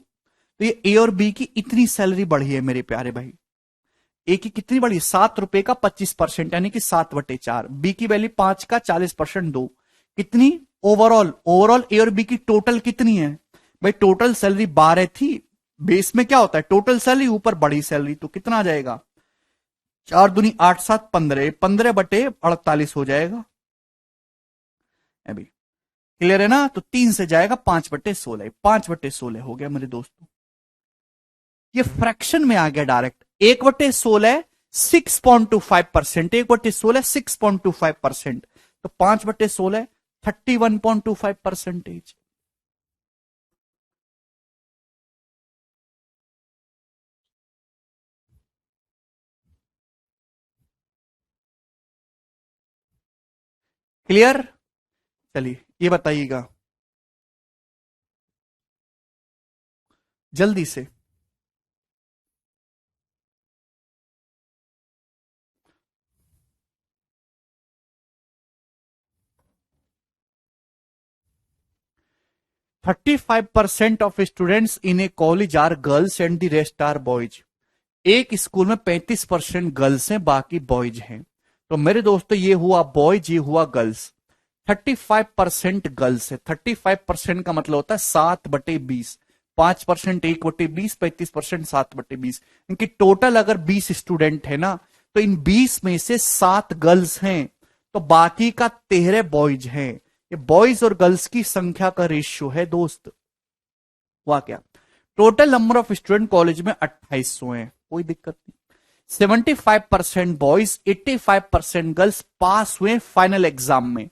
तो ये ए और बी की इतनी सैलरी बढ़ी है मेरे प्यारे भाई। ए की कितनी बढ़ी? 7 रुपए का 25%, यानी कि 7/4। बी की वैल्यू 5 का 40%, 2। कितनी? ओवरऑल, ओवरऑल ए और बी की टोटल कितनी है? भाई टोटल सैलरी 12 थी। बेस में क्या होता है? टोटल सैलरी ऊपर बड़ी सैलरी, तो कितना आ जाएगा? 4 दूनी 8, 7, 15, 15/48 हो जाएगा। अभी क्लियर है ना? तो 3 से जाएगा 5/16, 5/16 हो गया मेरे दोस्तों। ये फ्रैक्शन में आ गया डायरेक्ट। 1/16 6.25%, 1/16 6.25%, तो 5/16 31.25%। क्लियर? चलिए ये बताइएगा जल्दी से। 35% of students in a college are girls and the rest are boys. एक स्कूल में 35% गर्ल्स हैं, बाकी बॉयज हैं। तो मेरे दोस्तों ये हुआ बॉयज, ये हुआ गर्ल्स। 35% गर्ल्स है। 35% का मतलब होता है 7/20। 5% 1/20, 35% 7/20। इनकी टोटल अगर 20 स्टूडेंट है ना, तो इन 20 में से 7 गर्ल्स हैं, तो बाकी का 13 बॉयज हैं। ये बॉयज और गर्ल्स की संख्या का रेशियो है दोस्त। हुआ क्या? Total number of student college में 2800 हैं, कोई दिक्कत नहीं। 75% बॉयज, 85% गर्ल्स पास हुए फाइनल एग्जाम में।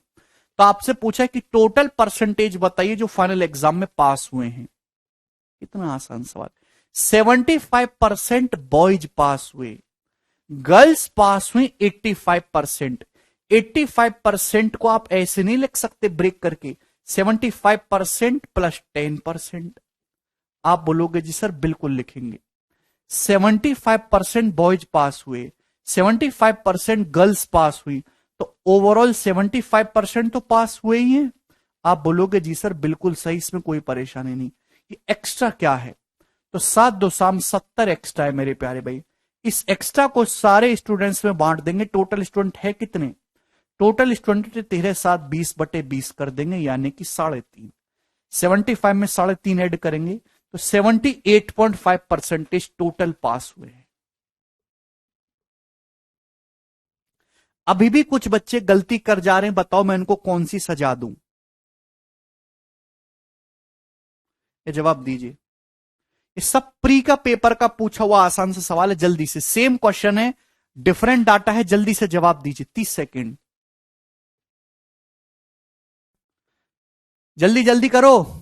तो आपसे पूछा है कि टोटल परसेंटेज बताइए जो फाइनल एग्जाम में पास हुए हैं। कितना आसान सवाल। 75% बॉयज पास हुए, गर्ल्स पास हुई 85%। 85% को आप ऐसे नहीं लिख सकते ब्रेक करके, 75% प्लस 10%। आप बोलोगे जी सर बिल्कुल लिखेंगे। 75% बॉयज पास हुए, 75% गर्ल्स पास हुई, तो ओवरऑल 75% तो पास हुए ही हैं। आप बोलोगे जी सर बिल्कुल सही, इसमें कोई परेशानी नहीं। ये एक्स्ट्रा क्या है? तो 7 2 7 70 एक्स्ट्रा है मेरे प्यारे भाई। इस एक्स्ट्रा को सारे स्टूडेंट्स में बांट देंगे। टोटल स्टूडेंट है कितने? टोटल स्टूडेंट 13 7 20/20 कर देंगे, यानी कि 3.5। 75 में 3.5 ऐड करेंगे, तो 78.5% टोटल पास हुए हैं। अभी भी कुछ बच्चे गलती कर जा रहे हैं, बताओ मैं इनको कौन सी सजा दूं? ये जवाब दीजिए। ये सब प्री का पेपर का पूछा हुआ आसान सा सवाल है, जल्दी से। सेम क्वेश्चन है, डिफरेंट डाटा है, जल्दी से जवाब दीजिए, 30 सेकेंड। जल्दी जल्दी करो।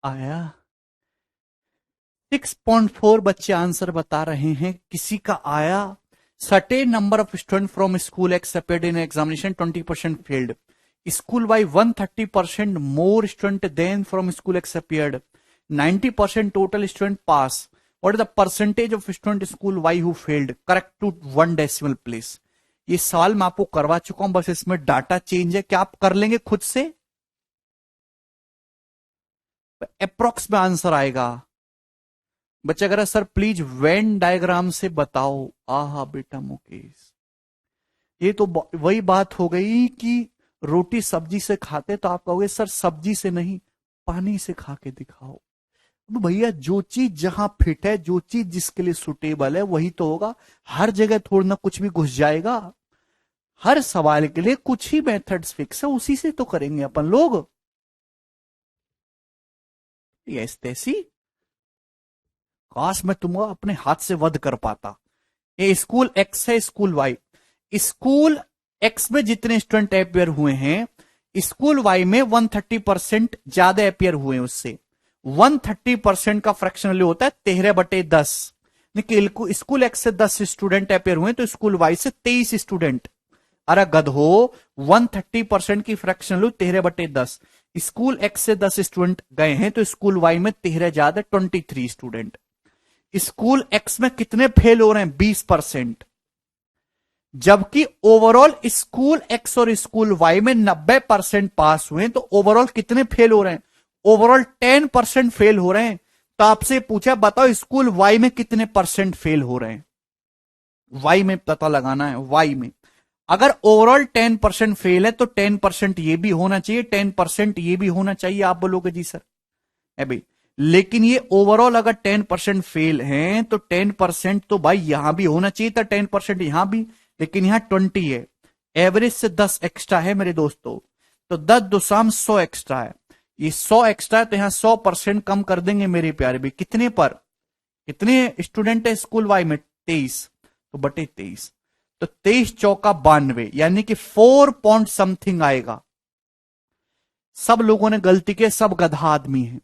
आया 6.4 बच्चे आंसर बता रहे हैं, किसी का आया। Certain number of student from school X appeared in examination 20% failed, school Y 130% more student than from school X appeared, 90% total student pass, what is the percentage of student school Y who failed, correct to 1 decimal place. ये सवाल मैं आपको करवा चुका हूं, बस इसमें data change है, क्या आप कर लेंगे खुद से? अप्रोक्स में आंसर आएगा। बच्चा कह रहा सर प्लीज वेन डायग्राम से बताओ। आहा बेटा मुकेश, ये तो वही बात हो गई कि रोटी सब्जी से खाते तो आप कहोगे सर सब्जी से नहीं, पानी से खा के दिखाओ। तो भैया जो चीज जहां फिट है, जो चीज जिसके लिए सुटेबल है वही तो होगा। हर जगह थोड़ा ना कुछ भी घुस जाएगा। हर सवाल के लिए कुछ ही मेथड्स फिक्स है, उसी से तो करेंगे अपन लोग। यस तैसी, काश मैं तुमको अपने हाथ से वध कर पाता। ये स्कूल एक्स है, स्कूल वाई। स्कूल एक्स में जितने स्टूडेंट अपियर हुए हैं, स्कूल वाई में 130% ज्यादा अपियर हुए हैं उससे। 130% का फ्रैक्शन वैल्यू होता है 13/10। स्कूल एक्स से 10 स्टूडेंट अपियर हुए तो स्कूल वाई से 23 स्टूडेंट। अरे गधो, 130% की फ्रैक्शन वैल्यू 13/10। स्कूल एक्स से 10 स्टूडेंट गए हैं तो स्कूल वाई में 13 ज्यादा 23 स्टूडेंट। स्कूल एक्स में कितने फेल हो रहे हैं? 20%। जबकि ओवरऑल स्कूल एक्स और स्कूल वाई में 90% पास हुए हैं, तो ओवरऑल कितने फेल हो रहे हैं? ओवरऑल 10% फेल हो रहे हैं। तो आपसे पूछा बताओ स्कूल वाई में कितने परसेंट फेल हो रहे हैं? वाई में पता लगाना है। वाई में अगर ओवरऑल 10% फेल है तो 10% ये भी होना चाहिए, 10% ये भी होना चाहिए। आप बोलोगे जी सर है भाई, लेकिन ये ओवरऑल अगर 10% फेल हैं तो 10% तो भाई यहां भी होना चाहिए था, 10% यहां भी, लेकिन यहां 20 है। एवरेज से 10 एक्स्ट्रा है मेरे दोस्तों, तो 10 दुसाम 100 एक्स्ट्रा है। ये 100 एक्स्ट्रा है तो यहां 100% कम कर देंगे मेरे प्यारे भी। कितने पर? कितने स्टूडेंट है स्कूल वाई में? 23, तो बटे 23, तो 23 चौका 92, यानी कि 4 पॉइंट समथिंग आएगा। सब लोगों ने गलती के, सब गधा आदमी है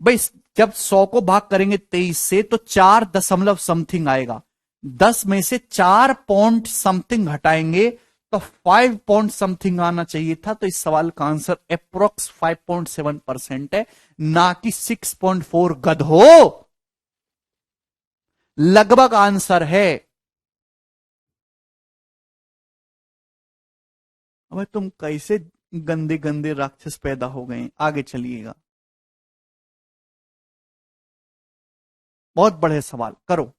भाई। जब 100 को भाग करेंगे 23 से तो 4 दशमलव समथिंग आएगा। 10 में से 4 पॉइंट समथिंग घटाएंगे तो 5 पॉइंट समथिंग आना चाहिए था। तो इस सवाल का आंसर अप्रोक्स 5.7% है, ना कि 6.4। गधो, लगभग आंसर है। अब तुम कैसे गंदे गंदे राक्षस पैदा हो गए। आगे चलिएगा, बहुत बड़े सवाल करो।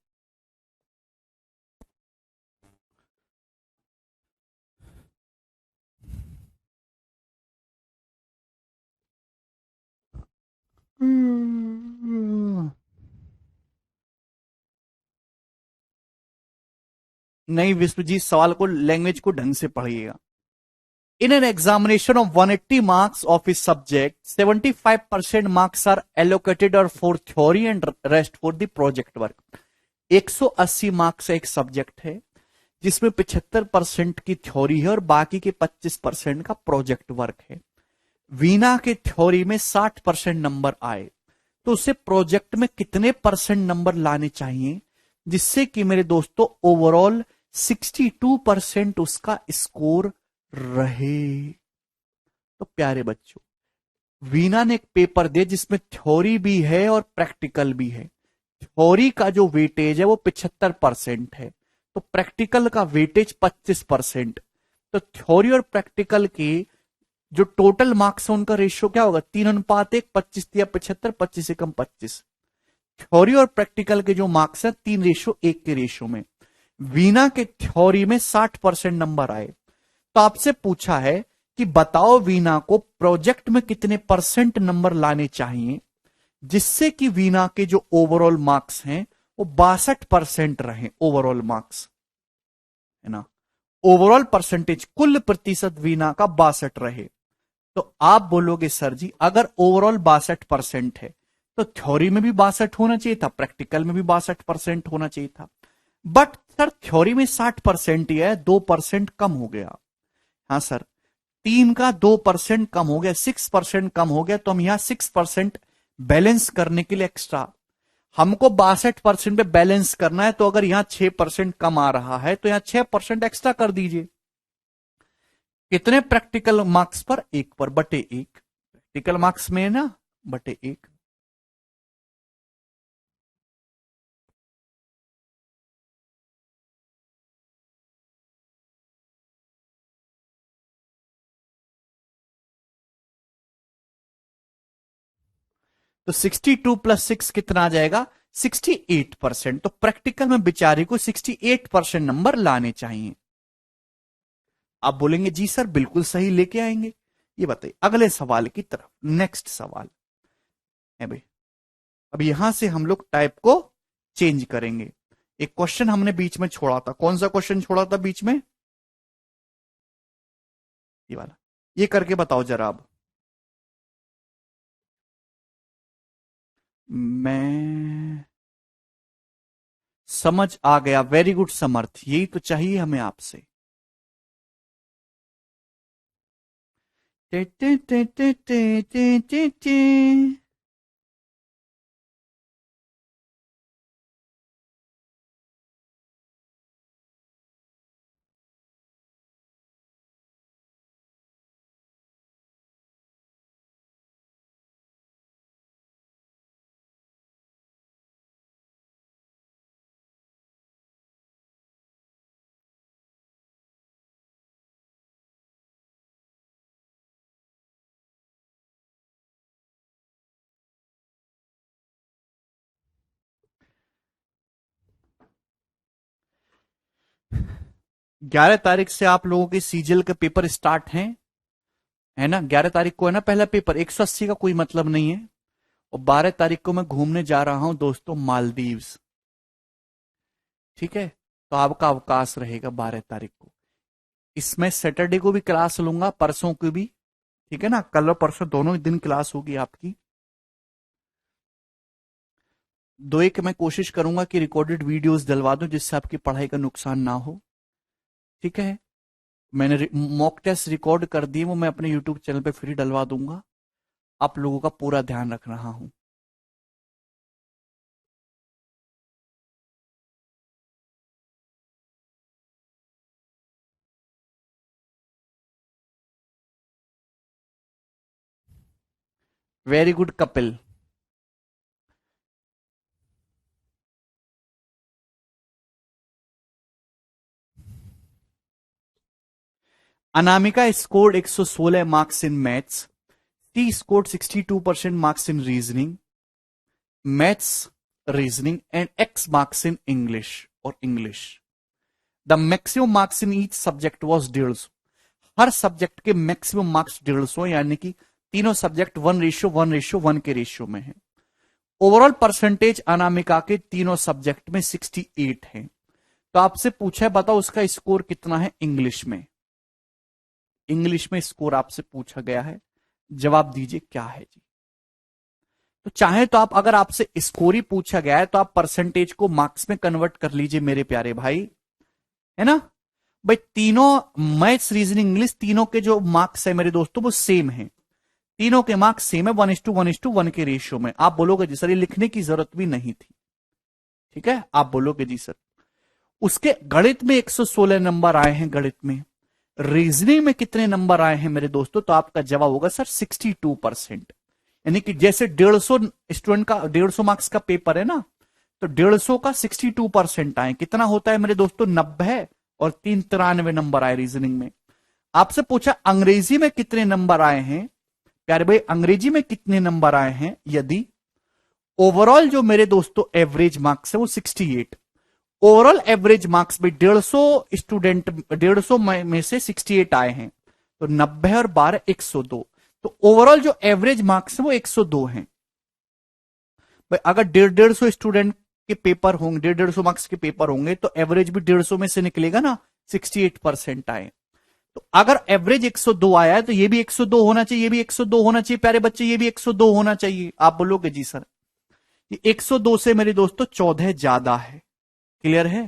नहीं विश्वजीत, सवाल को, लैंग्वेज को ढंग से पढ़िएगा। In an examination of 180 marks of his subject, 75% marks are allocated or for theory and rest for the project work. 180 marks एक सब्जेक्ट है जिसमें 75% की थ्योरी है और बाकी के 25% का प्रोजेक्ट वर्क है। वीना के थ्योरी में 60% नंबर आए तो उसे प्रोजेक्ट में कितने परसेंट नंबर लाने चाहिए जिससे कि मेरे दोस्तों ओवरऑल 62% उसका स्कोर रहे। तो प्यारे बच्चों, वीना ने एक पेपर दिया जिसमें थ्योरी भी है और प्रैक्टिकल भी है। थ्योरी का जो वेटेज है वो 75% है, तो प्रैक्टिकल का वेटेज 25%। तो थ्योरी और प्रैक्टिकल के जो टोटल मार्क्स है उनका रेशियो क्या होगा? 3:1, 25 दिया 75, 25 से कम 25। थ्योरी और प्रैक्टिकल के जो मार्क्स है 3:1 के रेशियो में। वीना के थ्योरी में 60% नंबर आए, तो आपसे पूछा है कि बताओ वीना को प्रोजेक्ट में कितने परसेंट नंबर लाने चाहिए जिससे कि वीना के जो ओवरऑल मार्क्स हैं वो 62% रहे। ओवरऑल मार्क्स है ना, ओवरऑल परसेंटेज, कुल प्रतिशत वीना का 62 रहे। तो आप बोलोगे सर जी अगर ओवरऑल 62% है तो थ्योरी में भी 62 होना चाहिए था, प्रैक्टिकल में भी 62% होना चाहिए था। बट सर थ्योरी में 60% ही है, 2% कम हो गया। हाँ सर, 3 का 2% कम हो गया, 6% कम हो गया, तो हम यहां 6% बैलेंस करने के लिए एक्स्ट्रा। हमको 62% पे बैलेंस करना है, तो अगर यहां 6% कम आ रहा है तो यहां 6% एक्स्ट्रा कर दीजिए। कितने प्रैक्टिकल मार्क्स पर? 1 पर, बटे 1। प्रैक्टिकल मार्क्स में ना बटे 1। तो 62 प्लस 6 कितना आ जाएगा? 68%। तो प्रैक्टिकल में बेचारे को 68% नंबर लाने चाहिए। आप बोलेंगे जी सर बिल्कुल सही लेके आएंगे। ये बताइए अगले सवाल की तरफ, नेक्स्ट सवाल है भाई। अब यहां से हम लोग टाइप को चेंज करेंगे। एक क्वेश्चन हमने बीच में छोड़ा था। कौन सा क्वेश्चन छोड़ा था बीच में? ये वाला। ये करके बताओ जरा अब। मैं समझ आ गया। वेरी गुड समर्थ, यही तो चाहिए हमें आपसे। टे टे टे टे टे टे टे टे। ग्यारह तारीख से आप लोगों के सीजीएल के पेपर स्टार्ट हैं, है ना? 11 तारीख को है ना पहला पेपर। 180 का कोई मतलब नहीं है। और 12 तारीख को मैं घूमने जा रहा हूं दोस्तों, मालदीव्स। ठीक है, तो आपका अवकाश रहेगा 12 तारीख को। इसमें सैटरडे को भी क्लास लूंगा, परसों को भी। ठीक है ना, कल और परसों दोनों ही दिन क्लास होगी आपकी। दो एक मैं कोशिश करूंगा कि रिकॉर्डेड वीडियोस डलवा दूं, जिससे आपकी पढ़ाई का नुकसान ना हो। ठीक है, मैंने मॉक टेस्ट रिकॉर्ड कर दिए, वो मैं अपने यूट्यूब चैनल पे फ्री डलवा दूंगा। आप लोगों का पूरा ध्यान रख रहा हूं। Very good Kapil. Anamika scored 116 marks in maths. T scored 62% marks in reasoning, maths, reasoning and X marks in English और English. The maximum marks in each subject was 150। हर सब्जेक्ट के मैक्सिमम मार्क्स 150, यानी कि तीनों सब्जेक्ट 1:1:1 के रेशियो में है। Overall percentage Anamika के तीनों सब्जेक्ट में 68 है। तो आपसे पूछा है बताओ उसका स्कोर कितना है इंग्लिश में। इंग्लिश में स्कोर आपसे पूछा गया है, जवाब दीजिए क्या है जी। तो चाहे तो आप, अगर आपसे स्कोर ही पूछा गया है तो आप परसेंटेज को मार्क्स में कन्वर्ट कर लीजिए मेरे प्यारे भाई, है ना? भाई तीनों मैथ्स, रीजनिंग, इंग्लिश, तीनों के जो मार्क्स है मेरे दोस्तों वो सेम है। तीनों के मार्क्स सेम है, 1:1:1 के रेशियो में। आप बोलोगे जी सर ये लिखने की जरूरत भी नहीं थी। ठीक है, आप बोलोगे जी सर। उसके गणित में 116 नंबर आए हैं गणित में। रीजनिंग में कितने नंबर आए हैं मेरे दोस्तों? तो आपका जवाब होगा सर 62%। यानी कि जैसे 150 स्टूडेंट का 150 मार्क्स का पेपर है ना, तो 150 का 62% आए। कितना होता है मेरे दोस्तों? 90। और 393 नंबर आए रीजनिंग में। आपसे पूछा अंग्रेजी में कितने नंबर आए हैं प्यारे भाई, अंग्रेजी में कितने नंबर आए हैं? यदि ओवरऑल जो मेरे दोस्तों एवरेज मार्क्स है वो 68, ओवरऑल एवरेज मार्क्स में 150 स्टूडेंट, 150 में से 68 आए हैं, तो 90 और 12 102। तो ओवरऑल जो एवरेज मार्क्स है वो 102 हैं। भाई अगर 150 स्टूडेंट के पेपर होंगे, 150 मार्क्स के पेपर होंगे, तो एवरेज भी 150 में से निकलेगा ना, 68% आए। तो अगर एवरेज 102 आया है तो ये भी 102 होना चाहिए, ये भी 102 होना चाहिए प्यारे बच्चे, ये भी 102 होना चाहिए। आप बोलोगे जी सर ये 102 से मेरे दोस्तों 14 ज्यादा है। क्लियर है?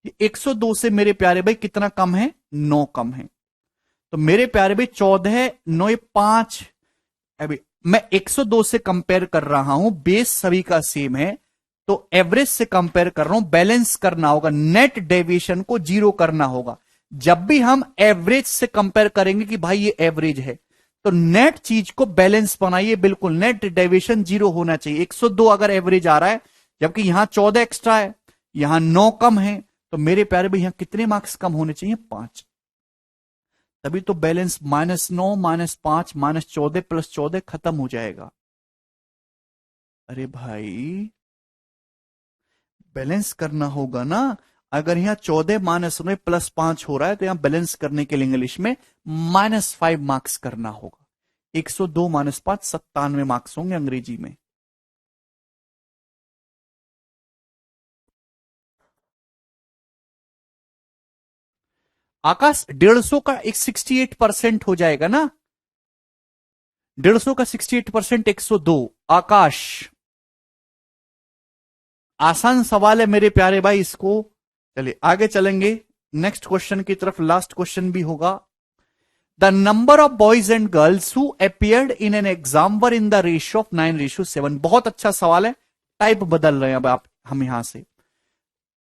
ये 102 से मेरे प्यारे भाई कितना कम है? 9 कम है। तो मेरे प्यारे भाई 14 9 5, अभी मैं 102 से कंपेयर कर रहा हूं, बेस सभी का सेम है, तो एवरेज से कंपेयर कर रहा हूं, बैलेंस करना होगा, नेट डेविएशन को जीरो करना होगा। जब भी हम एवरेज से कंपेयर करेंगे कि भाई ये एवरेज है, तो नेट चीज को बैलेंस बनाइए, बिल्कुल नेट डेविएशन जीरो होना चाहिए। 102 अगर एवरेज आ रहा है, जबकि यहां 14 एक्स्ट्रा है, यहां 9 कम है, तो मेरे प्यारे भाई यहां कितने मार्क्स कम होने चाहिए? 5। तभी तो बैलेंस -9 -5 -14 +14 खत्म हो जाएगा। अरे भाई बैलेंस करना होगा ना। अगर यहां 14 -9 +5 हो रहा है, तो यहां बैलेंस करने के लिए इंग्लिश में -5 मार्क्स करना होगा। 102 -5 97 मार्क्स होंगे अंग्रेजी में। आकाश 150 का एक 68% हो जाएगा ना? 150 का 68% 102। आकाश आसान सवाल है मेरे प्यारे भाई, इसको चलिए आगे चलेंगे नेक्स्ट क्वेश्चन की तरफ। लास्ट क्वेश्चन भी होगा। The number of boys and girls who appeared in an exam were in the ratio of 9:7। बहुत अच्छा सवाल है, टाइप बदल रहे हैं अब आप हम यहां से।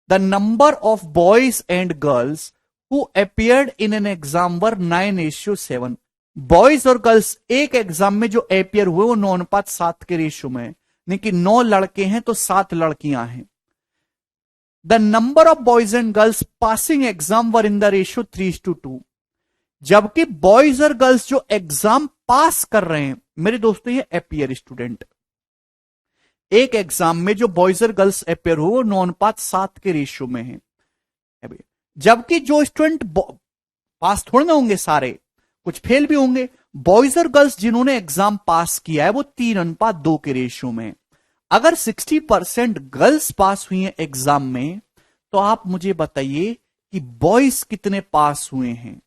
The number of boys and girls who appeared in an exam were 9:7। Boys और गर्ल्स एक एग्जाम में जो अपियर हुए वो 9:7 के रेशियो में है, यानी कि 9 लड़के हैं तो 7 लड़कियां हैं। The number of boys and girls passing exam were in the ratio 3:2। जबकि बॉयज और गर्ल्स जो एग्जाम पास कर रहे हैं मेरे दोस्तों, ये अपियर स्टूडेंट, एक एग्जाम में जो बॉयज और गर्ल्स अपियर हो वो 9:7 के रेशियो में है। जबकि जो स्टूडेंट पास थोड़े ना होंगे, सारे कुछ फेल भी होंगे। बॉयज और गर्ल्स जिन्होंने एग्जाम पास किया है वो 3:2 के रेशियो में। अगर 60% गर्ल्स पास हुई हैं एग्जाम में, तो आप मुझे बताइए कि बॉयज कितने पास हुए हैं?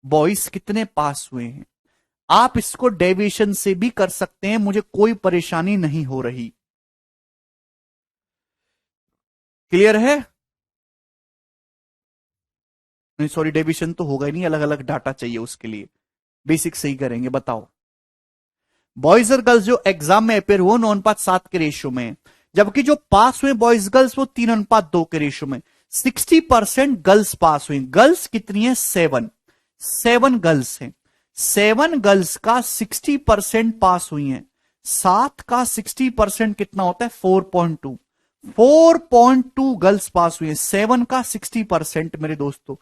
बॉयज कितने पास हुए हैं? आप इसको डेविएशन से भी कर सकते हैं, मुझे कोई परेशानी नहीं हो रही। क्लियर है? नहीं सॉरी, डेविएशन तो होगा ही नहीं, अलग अलग डाटा चाहिए उसके लिए। बेसिक सही करेंगे, बताओ। बॉयज और गर्ल्स जो एग्जाम में अपेयर हुए 9:7 के रेशियो में, जबकि जो पास हुए बॉयज गर्ल्स वो 3:2 के रेशियो में। 60% गर्ल्स पास हुई। गर्ल्स कितनी है? 7 गर्ल्स हैं। 7 गर्ल्स का 60% पास हुई हैं। 7 का 60% कितना होता है? 4.2। 4.2 गर्ल्स पास हुई हैं। 7 का 60% मेरे दोस्तों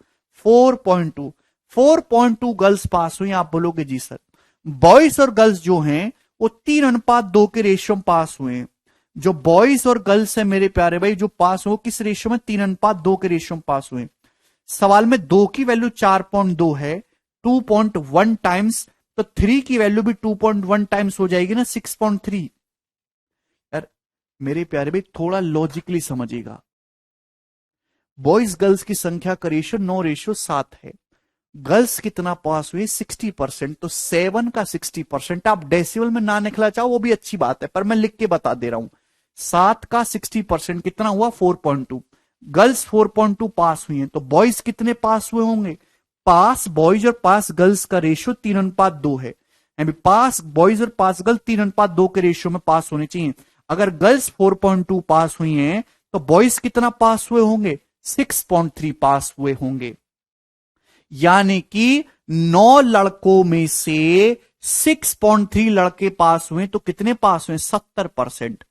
4.2। 4.2 गर्ल्स पास हुई। आप बोलोगे जी सर, बॉयज और गर्ल्स जो हैं वो 3:2 के रेशियो में पास हुए हैं। जो बॉयज और गर्ल्स है मेरे प्यारे भाई, जो पास हो किस रेशियो में? 3:2 के रेशियो में पास हुए। सवाल में 2 की वैल्यू 4.2 है, 2.1 टाइम्स, तो 3 की वैल्यू भी 2.1 टाइम्स हो जाएगी ना, 6.3। यार मेरे प्यारे भाई थोड़ा लॉजिकली समझिएगा। बॉयज गर्ल्स की संख्या का रेशियो 9:7 है। गर्ल्स कितना पास हुई? 60%। तो 7 का 60%, आप डेसिमल में ना निकला चाहो वो भी अच्छी बात है, पर मैं लिख के बता दे रहा हूं। 7 का 60% कितना हुआ? 4.2। गर्ल्स 4.2 पास हुई हैं, तो बॉयज कितने पास हुए होंगे? पास बॉयज और पास गर्ल्स का रेशियो 3:2 है। पास बॉयज और पास गर्ल्स 3:2 के रेशियो में पास होने चाहिए। अगर गर्ल्स 4.2 पास हुई हैं, तो बॉयज कितना पास हुए होंगे? 6.3 पास हुए होंगे। यानी कि 9 लड़कों में से 6.3 लड़के पास हुए, तो कितने पास हुए? 70%।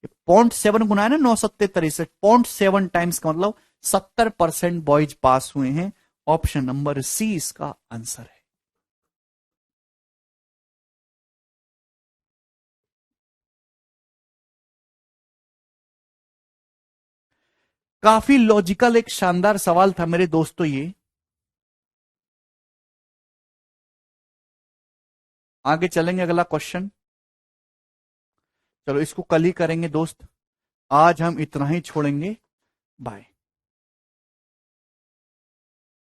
0.7 गुना है ना, 9 सत्ते 63, 0.7 टाइम्स का मतलब 70% बॉयज पास हुए हैं। ऑप्शन नंबर सी इसका आंसर है। काफी लॉजिकल एक शानदार सवाल था मेरे दोस्तों ये। आगे चलेंगे, अगला क्वेश्चन। चलो इसको कल ही करेंगे दोस्त, आज हम इतना ही छोड़ेंगे। बाय।